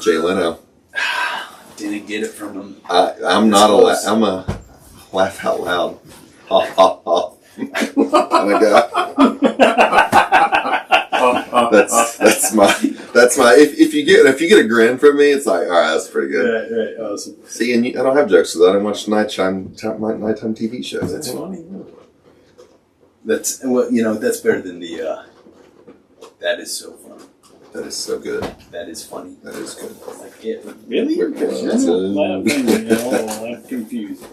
Jay Leno. Didn't get it from him. I'm a laugh out loud. Ha ha ha. kind of guy. That's my. If you get a grin from me, it's like, all right, that's pretty good. Right, awesome. See, and I don't have jokes because I don't watch nighttime TV shows. That's funny. That's that's better than the. That is so funny. That is so good. That is funny. That is good. Like, yeah, really? I'm confused.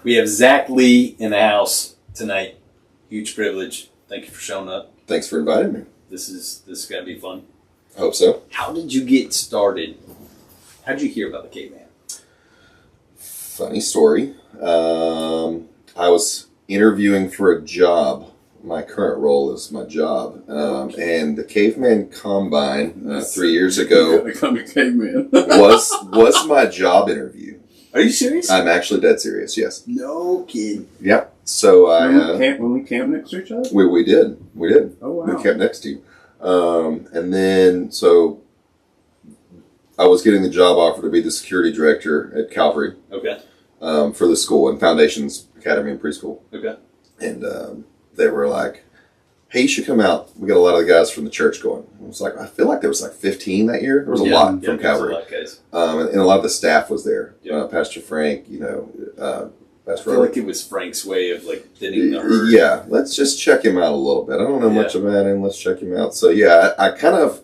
We have Zach Lee in the house tonight. Huge privilege. Thank you for showing up. Thanks for inviting me. This is going to be fun. I hope so. How did you get started? How did you hear about the caveman? Funny story. I was interviewing for a job. My current role is my job. And the Caveman Combine 3 years ago become a caveman. was my job interview. Are you serious? I'm actually dead serious, yes. No kidding. Yep. So when we camped next to each other? We did. Oh, wow. We camped next to you. And then, so I was getting the job offer to be the security director at Calvary. Okay. For the school and Foundations Academy and Preschool. Okay. And they were like, hey, you should come out. We got a lot of the guys from the church going. I was like, I feel like there was like 15 that year. There was a lot from Calvary. A lot, guys. And a lot of the staff was there. Yeah. Pastor Frank, Pastor I feel like it was Frank's way of like thinning the herd. Yeah, let's just check him out a little bit. I don't know much about him. Let's check him out. So yeah, I kind of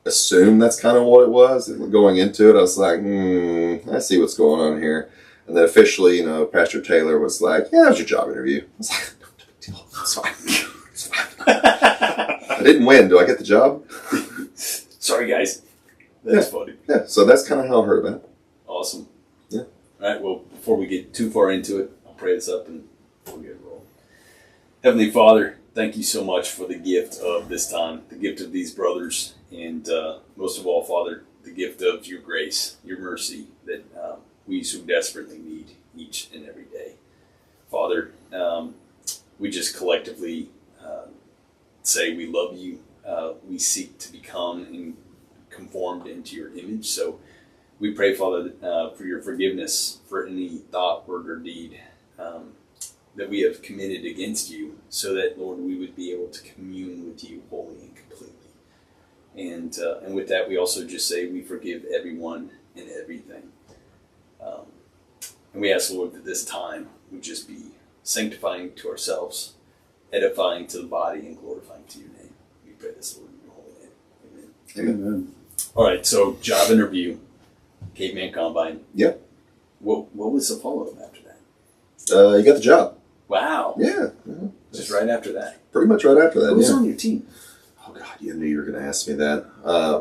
assumed that's kind of what it was. Going into it, I was like, I see what's going on here. And then officially, Pastor Taylor was like, yeah, that was your job interview. I was like, no big deal. It's fine. It's fine. I didn't win. Do I get the job? Sorry, guys. That's funny. Yeah, so that's kind of how I heard about it. Awesome. Yeah. All right, well, before we get too far into it, I'll pray this up and we'll get rolling. Heavenly Father, thank you so much for the gift of this time, the gift of these brothers, and most of all, Father, the gift of your grace, your mercy that we so desperately need each and every day. Father, we just collectively say we love you. We seek to become conformed into your image. So we pray, Father, for your forgiveness for any thought, word, or deed that we have committed against you, so that, Lord, we would be able to commune with you wholly and completely. And with that, we also just say we forgive everyone and everything. And we ask, Lord, that this time would just be sanctifying to ourselves, edifying to the body, and glorifying to your name. We pray this, Lord, in your holy name. Amen. Amen. All right, so job interview, Caveman Combine. Yeah. What was the follow-up after that? You got the job. Wow. Yeah. Just right after that. Pretty much right after that. Who was on your team? Oh, God, you knew you were going to ask me that.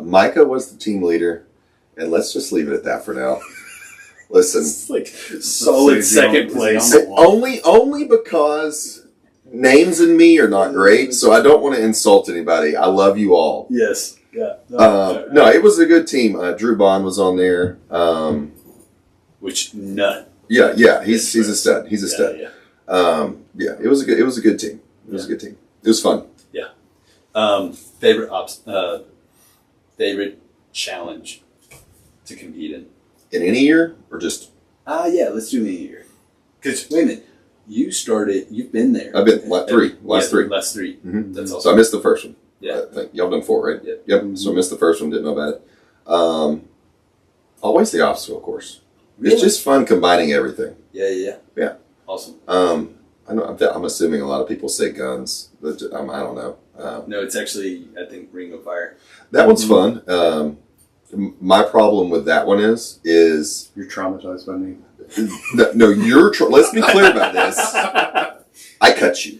Micah was the team leader, and let's just leave it at that for now. Listen. It's like solid second place. Only because names and me are not great, so I don't want to insult anybody. I love you all. Yes. Yeah. No, it was a good team. Drew Bond was on there. Which none. Yeah. He's a stud. He's a stud. Yeah. It was a good team. It was a good team. It was fun. Yeah. Favorite challenge to compete in? In any year or just? Yeah. Let's do any year. Because wait a minute, you've been there. I've been last three. Last three. Mm-hmm. That's awesome. So I missed the first one. Yeah. I think y'all done 4, right? Yep. Yep. So I missed the first one. Didn't know about it. Always the obstacle course. Really? It's just fun combining everything. Yeah. Awesome. I know. I'm assuming a lot of people say guns, but I don't know. No, it's actually, I think, Ring of Fire. That one's fun. My problem with that one is You're traumatized by me. no. Let's be clear about this. I cut you.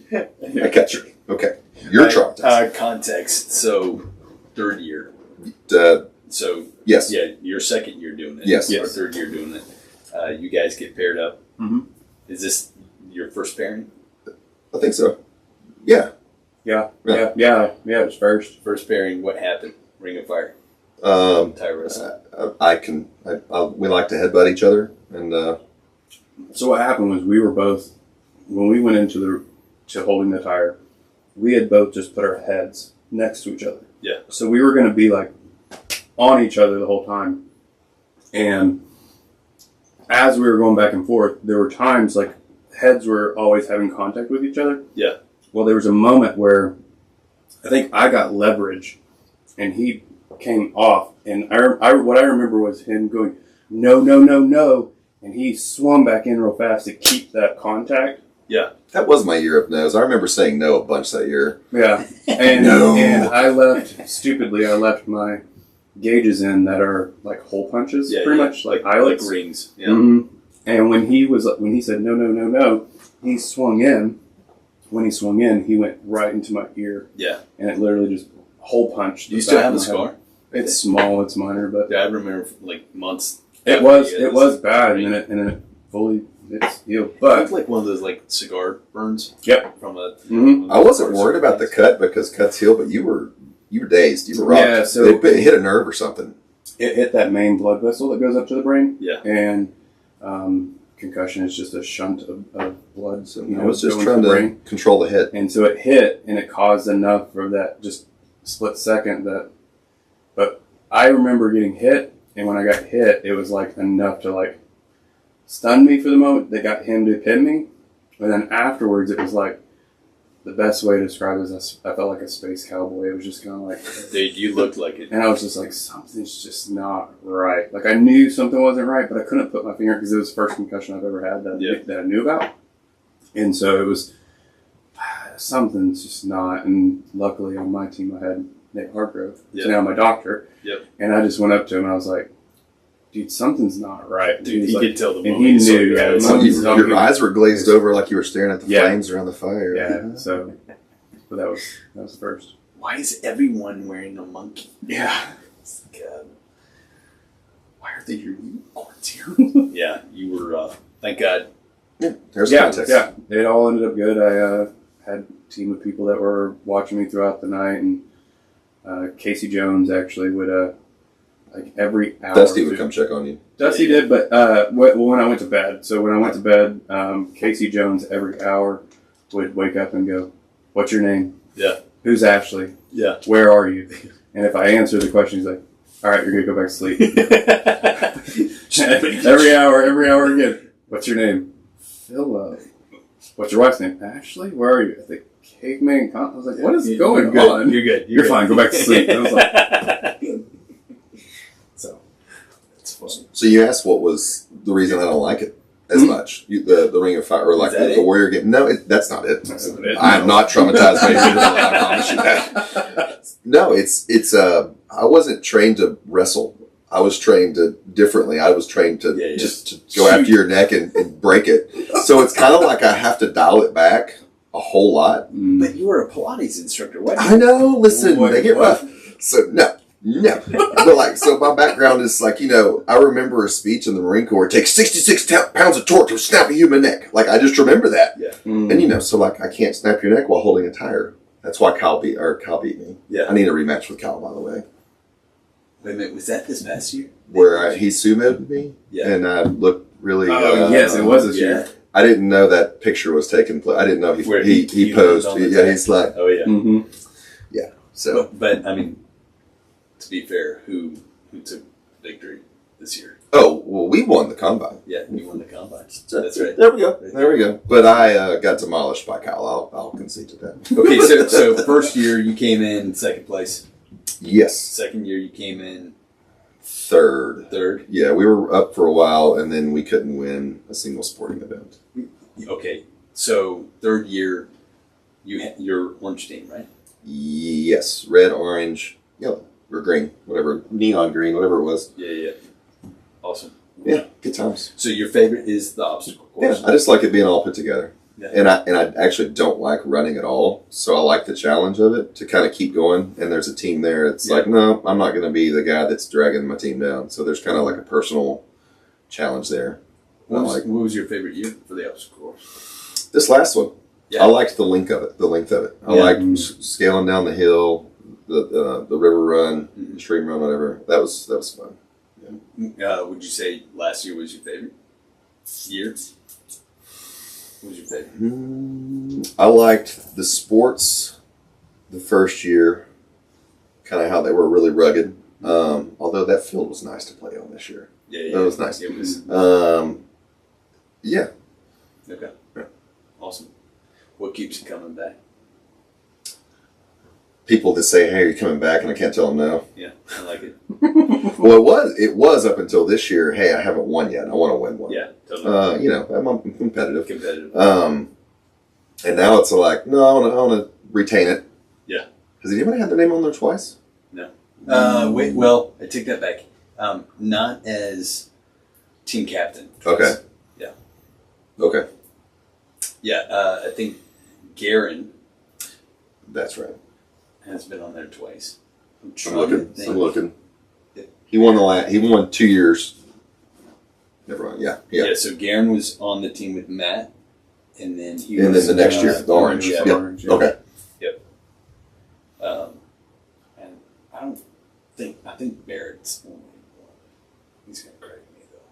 Okay. You're traumatized. Context. So, third year. So yes. Yeah, your second year doing it. Yes. Or third year doing it. You guys get paired up. Mm-hmm. Is this your first pairing? I think so. Yeah. Yeah. It was first. First pairing. What happened? Ring of Fire. We like to headbutt each other, and So what happened was we were both, when we went to holding the tire, we had both just put our heads next to each other. Yeah. So we were going to be like on each other the whole time. And as we were going back and forth, there were times like heads were always having contact with each other. Yeah. Well, there was a moment where I think I got leverage and he came off. And what I remember was him going, no, no, no, no. And he swung back in real fast to keep that contact. Yeah. That was my year of no's. I remember saying no a bunch that year. Yeah. And, No. and I left my gauges in that are like hole punches, pretty much like eyelets. Like rings. Yeah. Mm-hmm. And when he said no, no, no, no, he swung in. When he swung in, he went right into my ear. Yeah. And it literally just hole punched. Do you still have the scar? It's small, it's minor, but Yeah, I remember like months. it was bad, and then it fully it's healed. It But looked like one of those like cigar burns. Yep. From a. Mhm. I wasn't worried about the cut because cuts heal, but you were dazed. You were rocked. Yeah, so it hit a nerve or something. it hit that main blood vessel that goes up to the brain. Yeah. And concussion is just a shunt of blood. So You I know, was just going trying the to brain. control the hit. And so it hit, and it caused enough for that just split second that. But I remember getting hit, and when I got hit, it was like enough to like stun me for the moment. They got him to pin me, and then afterwards, it was like the best way to describe it is I felt like a space cowboy. It was just kind of like, Dude, you looked like it. and I was just like, something's just not right. Like I knew something wasn't right, but I couldn't put my finger because it was the first concussion I've ever had that I knew about, and so it was something's just not. And luckily on my team, I had Nate Hargrove, who's now my doctor. Yep. And I just went up to him and I was like, dude, something's not right. Dude, he like, could tell the and moment he saw knew, your yeah, eyes. the moment he Your, saw your me- eyes were glazed over like you were staring at the Yeah. flames around the fire. Yeah, so but that was the first. Why is everyone wearing a monkey? Yeah. God. Why are they your unicorns here? Yeah, you were. Thank God. Yeah, there's yeah, context. yeah. It all ended up good. I had a team of people that were watching me throughout the night, and Casey Jones actually would like every hour. Dusty would come check on you. Dusty did, but when I went to bed. So when I went to bed, Casey Jones every hour would wake up and go, "What's your name? Yeah. Who's Ashley? Yeah. Where are you?" And if I answer the question, he's like, "All right, you're gonna go back to sleep." every hour again. What's your name? Philip. What's your wife's name? Ashley. Where are you? At the Caveman Con. I was like, what is going good. on? You're good. You're fine. Go back to sleep. And I was like, so it's fun. So you asked what was the reason I don't like it as much. The Ring of Fire, or like Is that the it? Warrior game. No, that's not it. That's not it. I am not traumatized by it. I promise you that. No, it's I wasn't trained to wrestle. I was trained differently. I was trained to just to go after your neck and break it. So it's kind of like I have to dial it back a whole lot. But you were a Pilates instructor. Why? I know. Listen, What- they get what? rough. So no. But like, so my background is like, I remember a speech in the Marine Corps. It takes 66 pounds of torque to snap a human neck. Like, I just remember that. Yeah. And so like, I can't snap your neck while holding a tire. That's why Kyle beat me. Yeah. I need a rematch with Kyle, by the way. Wait a minute. Was that this past year? Where he sumoed me. Yeah. And I looked really. yes, it was this year. I didn't know that picture was taking place. I didn't know Where he he posed. landed on the Yeah, deck. he's like, Oh yeah. Mm-hmm. so. But I mean, to be fair, who took victory this year? Oh, well, we won the combine. Yeah, you won the combine. That's right. There we go. There we go. But I got demolished by Kyle. I'll concede to that. Okay, so first year you came in second place. Yes. Second year you came in Third. third. Yeah, we were up for a while, and then we couldn't win a single sporting event. Okay, so third year you had your orange team, right? Yes. Red, orange, yellow, or green, whatever. Neon green, whatever it was. Yeah. Awesome. Yeah, good times. So your favorite is the obstacle course. Yeah, I just like it being all put together. Yeah. And I actually don't like running at all, so I like the challenge of it to kind of keep going. And there's a team there. It's like, no, I'm not going to be the guy that's dragging my team down. So there's kind of like a personal challenge there. What was your favorite year for the obstacle course? This last one, Yeah. I liked the length of it. I Yeah. liked scaling down the hill, the river run, the stream run, whatever. That was fun. Would you say last year was your favorite year? What was your favorite? I liked the sports the first year, kind of how they were really rugged. Although that field was nice to play on this year. Yeah. That was nice. It was. Yeah. Okay. Yeah. Awesome. What keeps you coming back? People that say, "Hey, are you coming back?" and I can't tell them no. Yeah, I like it. Well, it was up until this year. Hey, I haven't won yet. I want to win one. Yeah, totally. I'm competitive. Competitive. And now it's like, no, I want to retain it. Yeah. Has anybody had their name on there twice? No. I take that back. Not as team captain. Okay. Yeah. Okay. Yeah, I think Garen That's right. has been on there twice. I'm looking. He won 2 years. Never mind. Yeah. Yeah. So Garen was on the team with Matt, and then then the next year, the orange. Yeah. Yep. Orange, yeah. Okay. Yep. And I think Barrett's only one. He's gonna credit me though.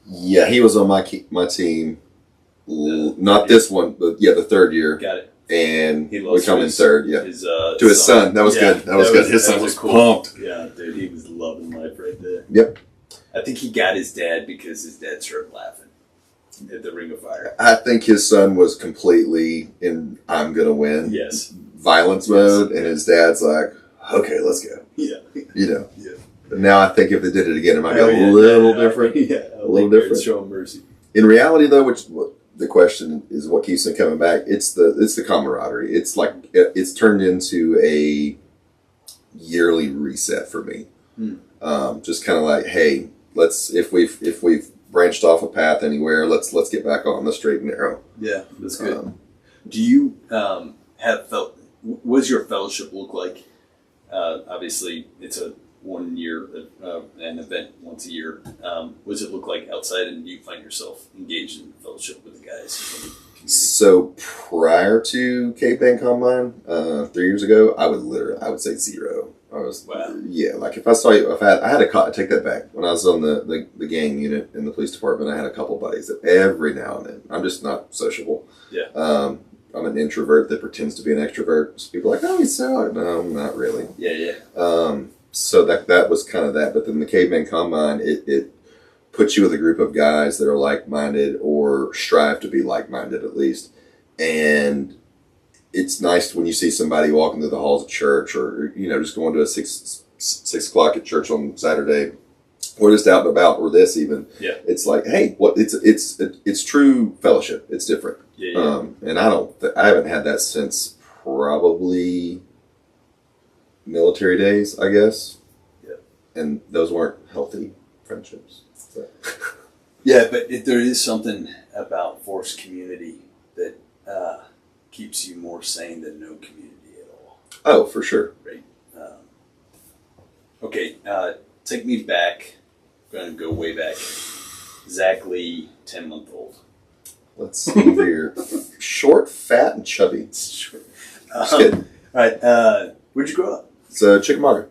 Yeah, he was on my team. Not this one, but yeah, the third year. Got it. And He we lost come in third. Yeah. To To his son. That was good. That was good. His son was cool. pumped. Yeah, dude, he was loving life right there. Yep. I think he got his dad because his dad started laughing at the Ring of Fire. I think his son was completely in "I'm gonna win" Yes. violence mode, and his dad's like, "Okay, let's go." Yeah. You know. Yeah. But now I think if they did it again, it might be a little different. Yeah, A little different. Show him mercy. In reality, though, the question is what keeps them coming back. It's the camaraderie. It's like it's turned into a yearly reset for me. Just kind of like, hey, if we've branched off a path anywhere, let's get back on the straight and narrow. Yeah, that's good. Do you what does your fellowship look like? Obviously, it's a 1 year an event once a year. What does it look like outside, and do you find yourself engaged in fellowship with the guys? So prior to Cape Band Combine, 3 years ago, I would say zero. Like if I saw you, I had a take that back. When I was on the gang unit in the police department, I had a couple buddies that every now and then, I'm just not sociable. Yeah. I'm an introvert that pretends to be an extrovert. So people are like, oh, he's so, no, not really. Yeah. So that was kind of that. But then the Caveman Combine, it puts you with a group of guys that are like-minded or strive to be like-minded at least. And it's nice when you see somebody walking through the halls of church, or just going to a 6 o'clock at church on Saturday, or just out and about, or this even. Yeah. It's like, hey, it's true fellowship. It's different. Yeah. And I haven't had that since probably military days, I guess. Yeah. And those weren't healthy friendships. So. Yeah, but there is something about forced community that keeps you more sane than no community at all. Oh, for sure. Right. Okay, take me back. I'm going to go way back. Exactly 10-month-old. Let's see here. Short, fat, and chubby. Sure. Just kidding. All right. Where'd you grow up? So Chickamauga.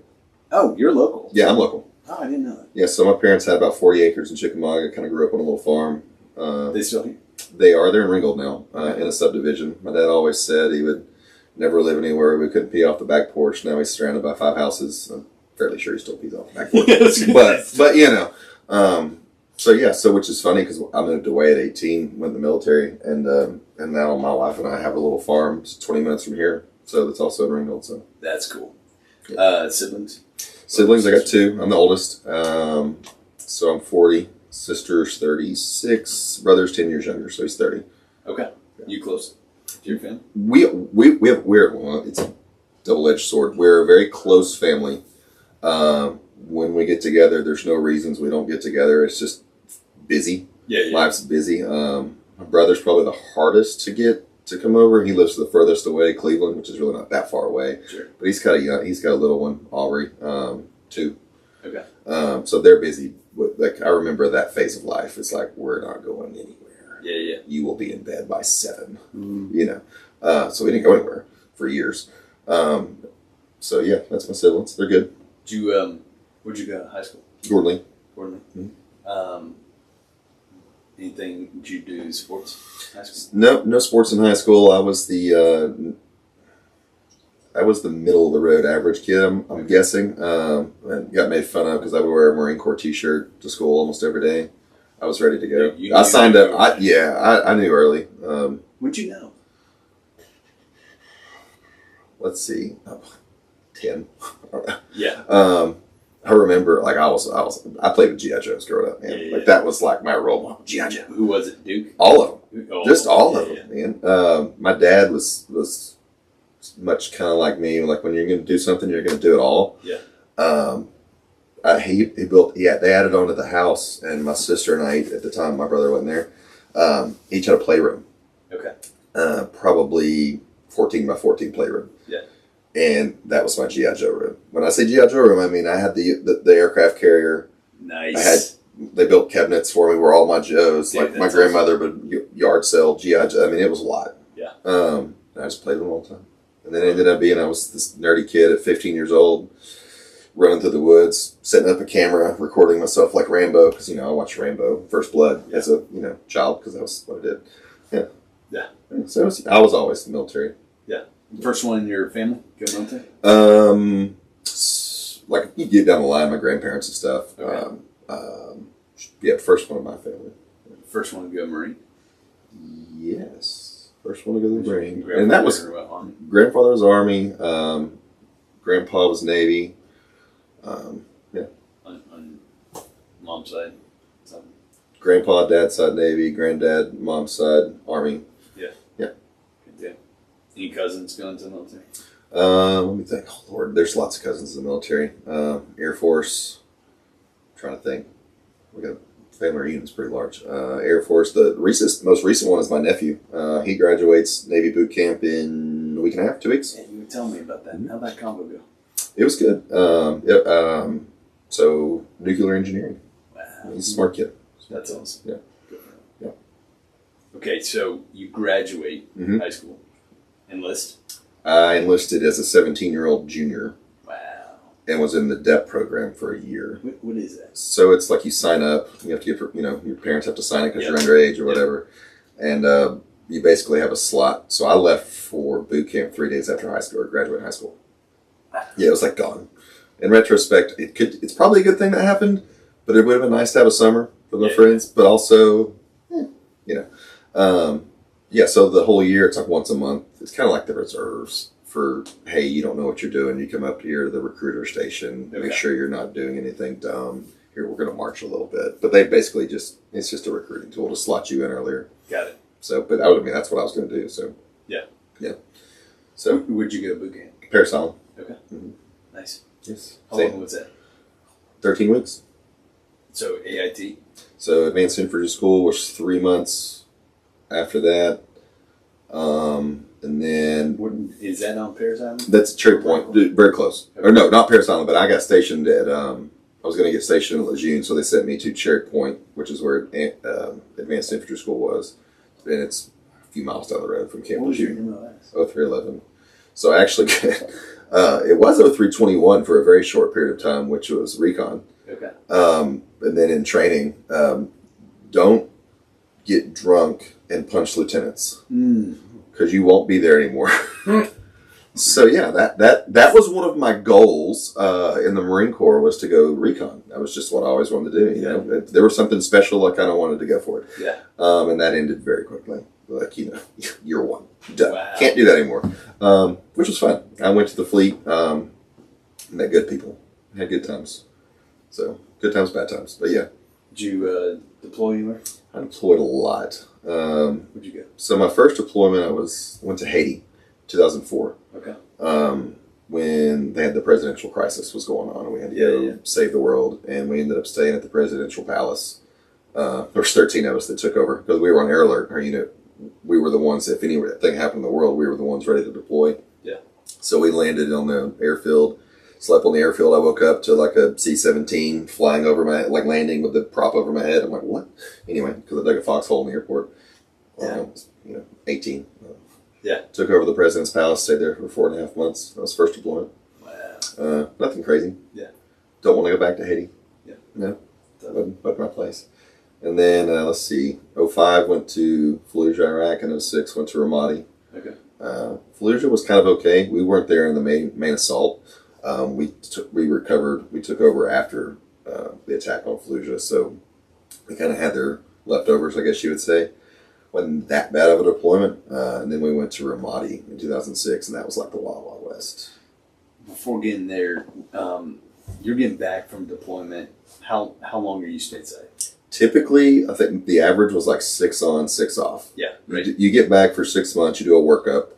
Oh, you're local. Yeah, I'm local. Oh, I didn't know that. Yeah, so my parents had about 40 acres in Chickamauga. Kind of grew up on a little farm. They still here? They are. They're in Ringgold now, in a subdivision. My dad always said he would never live anywhere we couldn't pee off the back porch. Now he's surrounded by 5 houses. I'm fairly sure he still pees off the back porch. but so which is funny because I moved away at 18, went in the military, and now my wife and I have a little farm just 20 minutes from here. So that's also in Ringgold. So that's cool. Siblings? Siblings, I got 2. I'm the oldest. So I'm 40. Sister's 36. Brother's 10 years younger, so he's 30. Okay. You close to your family? It's a double-edged sword. We're a very close family. When we get together, there's no reasons we don't get together. It's just busy. Yeah. Life's busy. My brother's probably the hardest to get to come over. He lives the furthest away, Cleveland, which is really not that far away. Sure. But he's got a little one, Aubrey, too. Okay. So they're busy. I remember that phase of life. It's like, we're not going anywhere. Yeah. You will be in bed by 7. So we didn't go anywhere for years. So yeah, that's my siblings. They're good. Where'd you go to high school? Gordon Lee. Gordon. Mm-hmm. Anything did you do sports? High school? No sports in high school. I was the middle of the road average kid. I'm guessing. And got made fun of because I would wear a Marine Corps T-shirt to school almost every day. I was ready to go. I signed up. I knew early. What'd you know? Let's see, 10. Yeah. I remember, like I played with GI Joes growing up, man. Yeah. Like that was like my role model. GI Joe. Who was it? Duke? All of them. Oh, Just all of them, man. My dad was much kind of like me. Like when you're going to do something, you're going to do it all. Yeah. They added on to the house, and my sister and I, at the time, my brother wasn't there, each had a playroom. Okay. Probably 14 by 14 playroom. Yeah. And that was my GI Joe room. When I say GI Joe room, I mean I had the aircraft carrier. Nice. They built cabinets for me where all my Joes, Dude, like my grandmother would yard sell GI Joe. I mean, it was a lot. Yeah. I just played with them all the time. And then it ended up being I was this nerdy kid at 15 years old, running through the woods, setting up a camera, recording myself like Rambo, because, I watched Rambo, First Blood as a, child, because that was what I did. Yeah. Yeah. So I was always in the military. Yeah. First one in your family go military? Like you get down the line, my grandparents and stuff. Okay. First one in my family. First one to go Marine? Yes. First one to go to the Marine. And And that was, grandfather was Army, grandpa was Navy. Yeah. On mom's side? Something. Grandpa, dad's side, Navy. Granddad, mom's side, Army. Yeah. Yeah. Good deal. Any cousins going to the military? Let me think. Oh, Lord, there's lots of cousins in the military. Air Force. I'm trying to think. We got a family reunion's pretty large. Air Force. The most recent one is my nephew. He graduates Navy boot camp in a week and a half, 2 weeks. Yeah, you were telling me about that. How'd that combo go? It was good. So nuclear engineering. Wow. He's a smart kid. That's awesome. Yeah. Good for him. Yeah. Okay, so you graduate Mhm. high school. Enlist? I enlisted as a 17-year-old junior Wow. and was in the DEP program for a year. What is that? So it's like you sign up. You have to get, your parents have to sign it because Yep. you're underage or whatever, and you basically have a slot. So I left for boot camp 3 days after high school or graduating high school. Yeah, it was like gone. In retrospect, it's probably a good thing that happened, but it would have been nice to have a summer with my friends. But also, so the whole year it's like once a month. It's kind of like the reserves for, hey, you don't know what you're doing. You come up here to the recruiter station, make sure you're not doing anything dumb. Here, we're going to march a little bit. But they basically it's just a recruiting tool to slot you in earlier. Got it. So, but that's what I was going to do. So, Yeah. So, Where'd you go to boot camp? Paris Island. Okay. Mm-hmm. Nice. Yes. How long was that? 13 weeks. So AIT? So Advanced Infantry School was 3 months after that. And then Is that on Paris Island? that's Cherry Point, very close. Okay. Or no, not Paris Island, but I got stationed at, I was going to get stationed at Lejeune, so they sent me to Cherry Point, which is where Advanced Infantry School was. And it's a few miles down the road from Camp What was your Lejeune. MOS? 0311. So actually, it was 0321 for a very short period of time, which was recon. Okay. And then in training, don't get drunk and punch lieutenants because you won't be there anymore. So yeah, that was one of my goals in the Marine Corps was to go recon. That was just what I always wanted to do. If there was something special, I kind of wanted to go for it. Yeah. And that ended very quickly. Like, year one. Done. Wow. Can't do that anymore. Which was fun. I went to the fleet, met good people, had good times. So, good times, bad times. But yeah. Did you deploy anywhere? I deployed a lot. Where'd you go? So my first deployment, went to Haiti, 2004. Okay. When they had the presidential crisis was going on, and we had to go save the world, and we ended up staying at the presidential palace. There was 13 of us that took over because we were on air alert. Our unit, we were the ones. If anything happened in the world, we were the ones ready to deploy. Yeah. So we landed on the airfield. Slept on the airfield. I woke up to like a C-17 flying over my, like landing with the prop over my head. I'm like, what? Anyway, because I dug a foxhole in the airport. I was, 18. Took over the president's palace. Stayed there for 4.5 months. That was first deployment. Wow. Nothing crazy. Yeah. Don't want to go back to Haiti. Yeah. No. Wasn't my place. And then, let's see, '05 went to Fallujah, Iraq, and '06 went to Ramadi. Okay. Fallujah was kind of okay. We weren't there in the main assault. We took over after the attack on Fallujah, so we kind of had their leftovers, I guess you would say. Wasn't that bad of a deployment. And then we went to Ramadi in 2006, and that was like the Wild Wild West. Before getting there, you're getting back from deployment. How long are you stateside? Typically, I think the average was like 6 on, 6 off. Yeah, right. You get back for 6 months, you do a workup.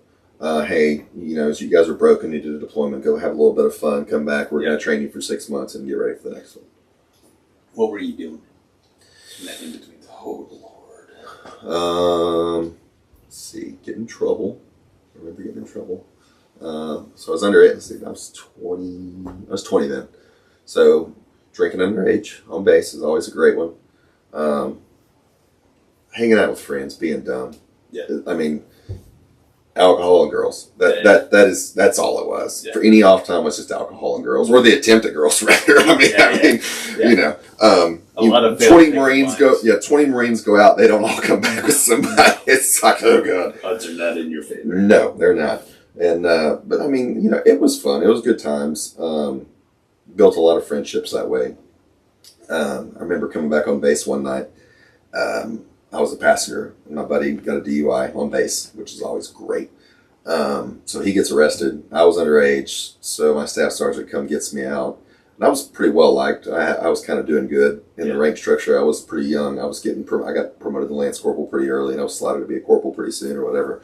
Hey, as you guys are broken, you did a deployment, go have a little bit of fun, come back, we're going to train you for 6 months and get ready for the next one. What were you doing in that in between? Oh, Lord. Let's see, get in trouble. I remember getting in trouble. So I was underage. Let's see, I was 20 then. So drinking underage on base is always a great one. Hanging out with friends, being dumb. Yeah. I mean, alcohol and girls. That's all it was. Yeah. For any off time was just alcohol and girls, or the attempt at girls rather. I mean, A lot of 20 Marines go. Yeah, 20 Marines go out. They don't all come back with somebody. It's like, oh god. Odds are not in your favor. No, they're not. And but I mean, it was fun. It was good times. Built a lot of friendships that way. I remember coming back on base one night. I was a passenger, and my buddy got a DUI on base, which is always great. So he gets arrested. I was underage, so my staff sergeant gets me out. And I was pretty well liked. I was kind of doing good in the rank structure. I was pretty young. I got promoted to Lance Corporal pretty early, and I was slotted to be a corporal pretty soon or whatever.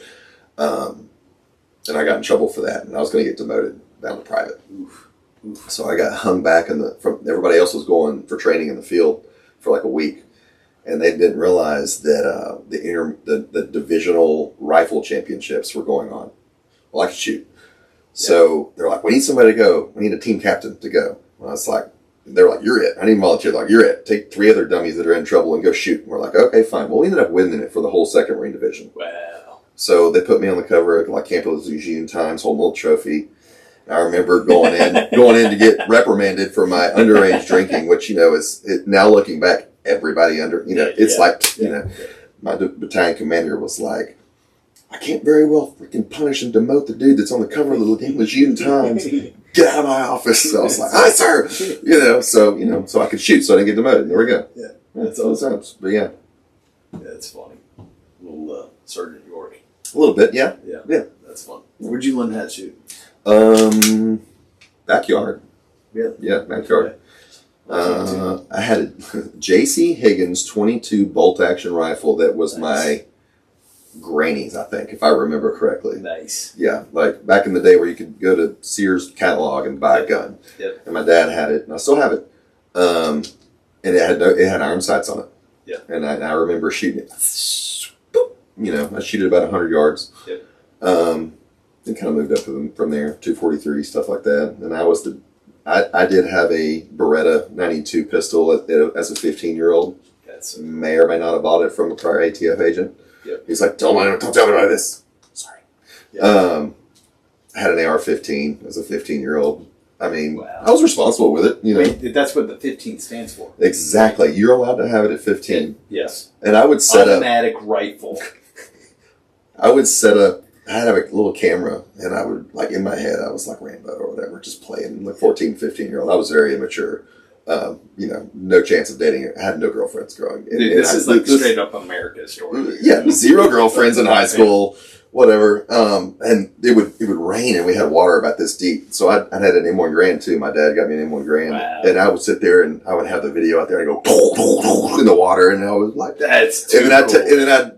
And I got in trouble for that, and I was going to get demoted down to private. Oof. So I got hung back, from everybody else was going for training in the field for like a week. And they didn't realize that the divisional rifle championships were going on. Well, I could shoot. So they're like, we need somebody to go. We need a team captain to go. And I was like, they're like, you're it. I need a volunteer. Like, you're it. Take 3 other dummies that are in trouble and go shoot. And we're like, okay, fine. Well, we ended up winning it for the whole 2nd Marine Division. Wow. So they put me on the cover of like Camp of the Legion Times, holding a little trophy. And I remember going in to get reprimanded for my underage drinking, which, is now looking back, everybody my battalion commander was like, I can't very well freaking punish and demote the dude that's on the cover of the Legion Times. Get out of my office. So I was like, hi, sir. So I could shoot, so I didn't get demoted. There we go. Yeah. That's all the times. But yeah. That's funny. Little Sergeant York. A little bit, yeah. Yeah. That's fun. Where'd you learn how to shoot? Backyard. Really? Yeah, backyard. I had a J.C. Higgins 22 bolt action rifle that was my granny's, I think, if I remember correctly. Nice. Yeah, like back in the day where you could go to Sears catalog and buy a gun. Yep. And my dad had it, and I still have it. And it had iron sights on it. Yeah. And I remember shooting it. I shoot it about 100 yards. Yep. And kind of moved up from there, 243, stuff like that. And I did have a Beretta 92 pistol as a 15-year-old. May or may not have bought it from a prior ATF agent. Yep. He's like, don't tell me about this. Sorry. Yep. I had an AR-15 as a 15-year-old. I mean, wow. I was responsible with it. Wait, that's what the 15 stands for. Exactly. You're allowed to have it at 15. Yes. And I would set automatic rifle. I would set up. I had a little camera, and I would, like, in my head, I was like Rambo or whatever, just playing, like 14, 15-year-old. I was very immature. No chance of dating. I had no girlfriends growing. Dude, this is like straight up America story. Yeah, 0 girlfriends in high school, whatever. And it would rain, and we had water about this deep. So I had an M1 Grand, too. My dad got me an M1 Grand. Wow. And I would sit there, and I would have the video out there, and go, in the water, and I was like, that's too cool. And then I'd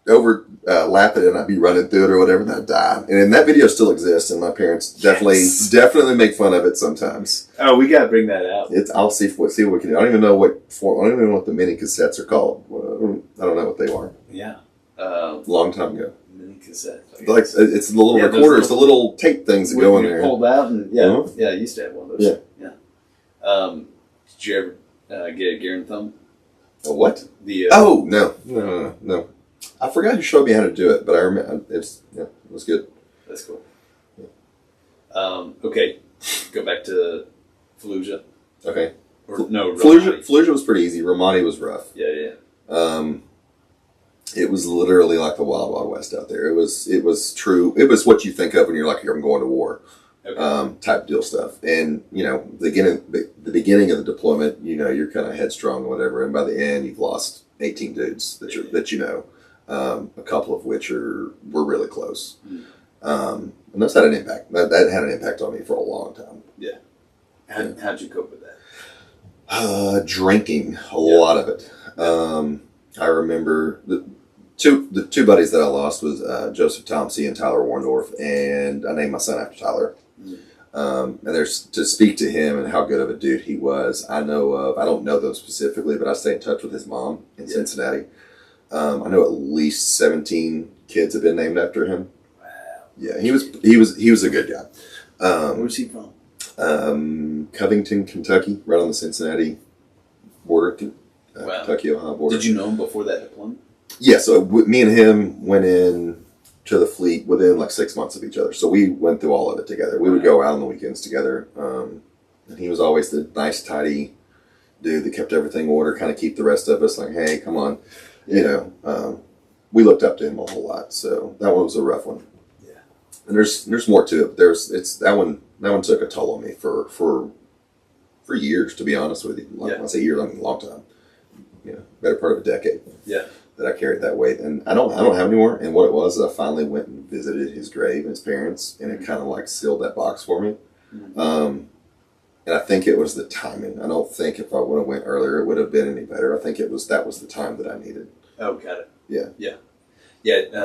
overlap it, and I'd be running through it or whatever, and I'd die. And that video still exists, and my parents definitely make fun of it sometimes. Oh, we gotta bring that out. I'll see what we can do. I don't even know what the mini cassettes are called. I don't know what they are. Yeah, long time ago. Mini cassette. Like it's the little recorder. It's the little tape things that go in there. Pulled out and I used to have one of those. Yeah. Did you ever get a gear and thumb? A what? No. I forgot you showed me how to do it, but I remember it was good. That's cool. Yeah. Okay, go back to Fallujah. Okay. Or no, Fallujah was pretty easy. Ramadi was rough. Yeah. It was literally like the Wild Wild West out there. It was true. It was what you think of when you're like, I'm going to war, type deal stuff. And the beginning of the deployment, you're kind of headstrong or whatever, and by the end, you've lost 18 dudes that a couple of which were really close. And that's had an impact. That had an impact on me for a long time. Yeah. How'd you cope with that? Drinking a lot of it. I remember the two buddies that I lost was Joseph Thompson and Tyler Warndorf, and I named my son after Tyler. And there's to speak to him and how good of a dude he was. I don't know them specifically, but I stay in touch with his mom in Cincinnati. I know at least 17 kids have been named after him. Wow. Yeah, he was a good guy. Where's he from? Covington, Kentucky, right on the Cincinnati border. Kentucky, Ohio border. Did you know him before that deployment? Yeah, so me and him went in to the fleet within like 6 months of each other. So we went through all of it together. We would go out on the weekends together. And he was always the nice, tidy dude that kept everything in order, kind of keep the rest of us like, hey, come on. We looked up to him a whole lot. So that one was a rough one. Yeah. And there's more to it. That one took a toll on me for years, to be honest with you. When I say years, I mean a long time. Better part of a decade. Yeah. That I carried that weight, and I don't have any more. And what it was, I finally went and visited his grave and his parents, and it kind of like sealed that box for me. And I think it was the timing. I don't think if I would have went earlier, it would have been any better. I think that was the time that I needed. Oh, got it. Yeah.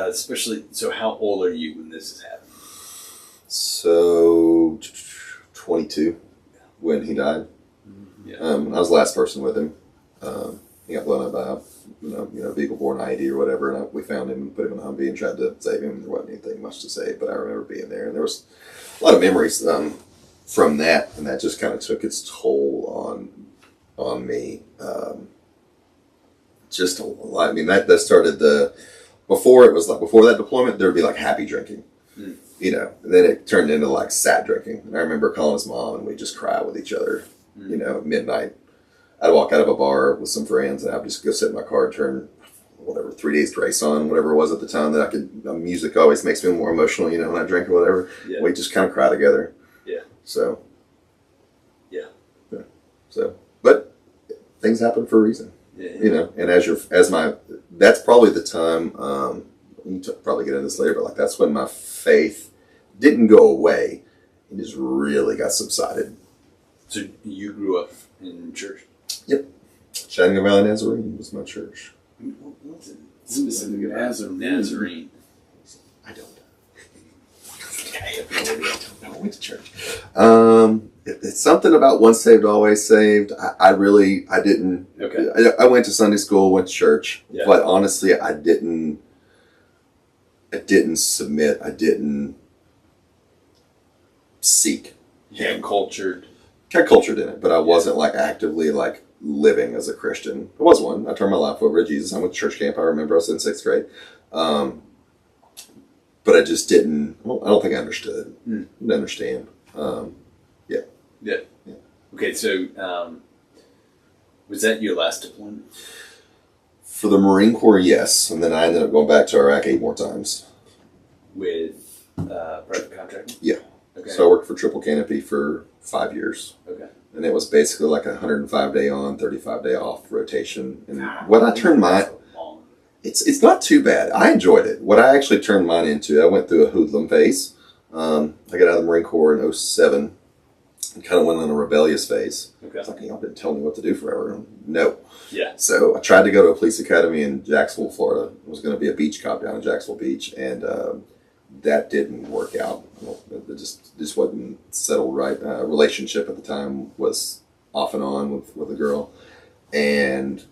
Especially. So, how old are you when this is happening? So, 22 when he died. Yeah. I was the last person with him. He got blown up by a vehicle-borne IED or whatever, and we found him and put him in a Humvee and tried to save him. There wasn't anything much to save, but I remember being there, and there was a lot of memories from that, and that just kind of took its toll on me. Just a lot. I mean, that started before that deployment, there would be like happy drinking, and then it turned into like sad drinking. And I remember calling his mom, and we just cry with each other, at midnight. I'd walk out of a bar with some friends, and I'd just go sit in my car and turn 3 Days Grace on, whatever it was at the time that I could. Music always makes me more emotional, when I drink or whatever. Yeah. We just kind of cry together. Yeah. So. Yeah. So, but things happen for a reason. Yeah. And that's probably the time. We can probably get into this later, but like that's when my faith didn't go away; it just really got subsided. So you grew up in church. Yep. Chattanooga Valley Nazarene was my church. What's it? Specific Nazarene. I don't know. I went to church. It's something about once saved, always saved. I didn't. Okay. I went to Sunday school, went to church, but honestly, I didn't submit. I didn't seek. Yeah, cultured. Got cultured in it, but I wasn't like actively like living as a Christian. I was one. I turned my life over to Jesus. I went to church camp. I remember I was in 6th grade. But I just didn't, I don't think I understood. Didn't understand. Yeah. Okay, so was that your last deployment? For the Marine Corps, yes. And then I ended up going back to Iraq 8 more times. With private contracting? Yeah. Okay. So I worked for Triple Canopy for 5 years. Okay. And it was basically like a 105-day on, 35-day off rotation. And what I turned it's not too bad. I enjoyed it. What I actually turned mine into, I went through a hoodlum phase. I got out of the Marine Corps in 2007 and kind of went on a rebellious phase. Okay. It's like, y'all been telling me what to do forever. No. Yeah. So I tried to go to a police academy in Jacksonville, Florida. I was going to be a beach cop down in Jacksonville Beach, and that didn't work out. It just wasn't settled right. Relationship at the time was off and on with a girl, and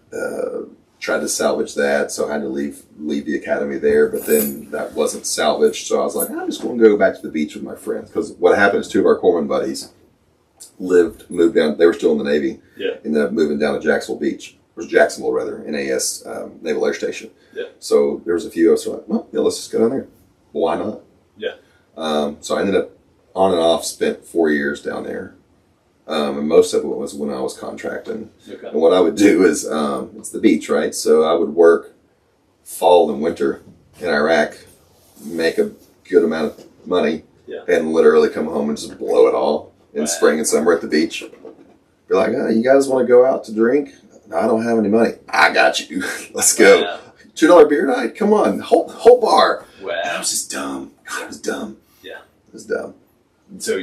tried to salvage that. So I had to leave the academy there, but then that wasn't salvaged. So I was like, I'm just going to go back to the beach with my friends, because what happened is 2 of our corpsman buddies moved down. They were still in the Navy. Yeah. Ended up moving down to Jacksonville rather, NAS Naval Air Station. Yeah. So there was a few of us who were like, well, yeah, let's just go down there. Why not? Yeah. So I ended up on and off, spent 4 years down there. And most of it was when I was contracting. Okay. And what I would do is, it's the beach, right? So I would work fall and winter in Iraq, make a good amount of money, and literally come home and just blow it all in spring and summer at the beach. Be like, oh, you guys want to go out to drink? No, I don't have any money. I got you. Let's go. Wow. $2 beer night? Come on. Whole bar. Wow. That was just dumb. God, it was dumb. Yeah. It was dumb. So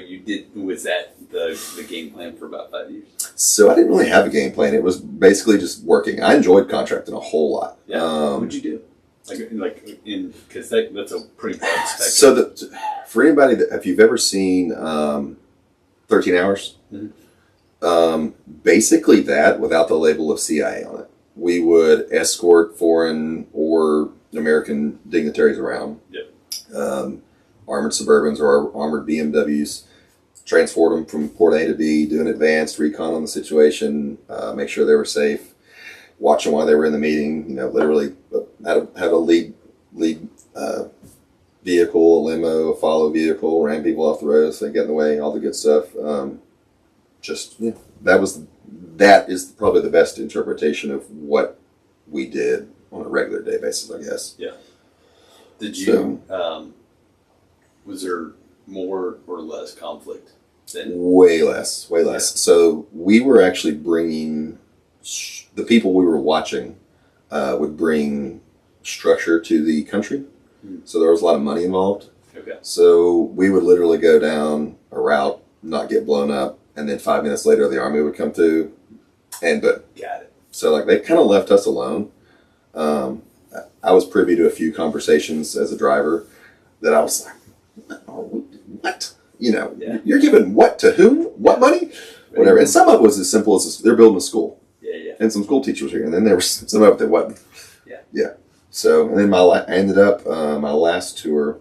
was that the game plan for about 5 years? So I didn't really have a game plan. It was basically just working. I enjoyed contracting a whole lot. Yeah. What'd you do? Because that's a pretty broad spectrum. So for anybody if you've ever seen 13 Hours, basically that without the label of CIA on it. We would escort foreign or American dignitaries around. Yep. Armored Suburbans or armored BMWs, transport them from port A to B, do an advanced recon on the situation, make sure they were safe, watch them while they were in the meeting. Literally have a lead vehicle, a limo, a follow vehicle, ran people off the road so they get in the way, all the good stuff. That is probably the best interpretation of what we did on a regular day basis, I guess. Yeah. Did you? Was there more or less conflict than? Way less. Yeah. So we were actually bringing the people we were watching would bring structure to the country. So there was a lot of money involved. Okay. So we would literally go down a route, not get blown up, and then 5 minutes later the army would come through, but got it. So they kind of left us alone. I was privy to a few conversations as a driver that I was like, what? You're giving what to whom? What money? Whatever. And some of it was as simple as they're building a school. Yeah. And some school teachers here, and then there was some of it that wasn't. Yeah. So, and then I ended up, my last tour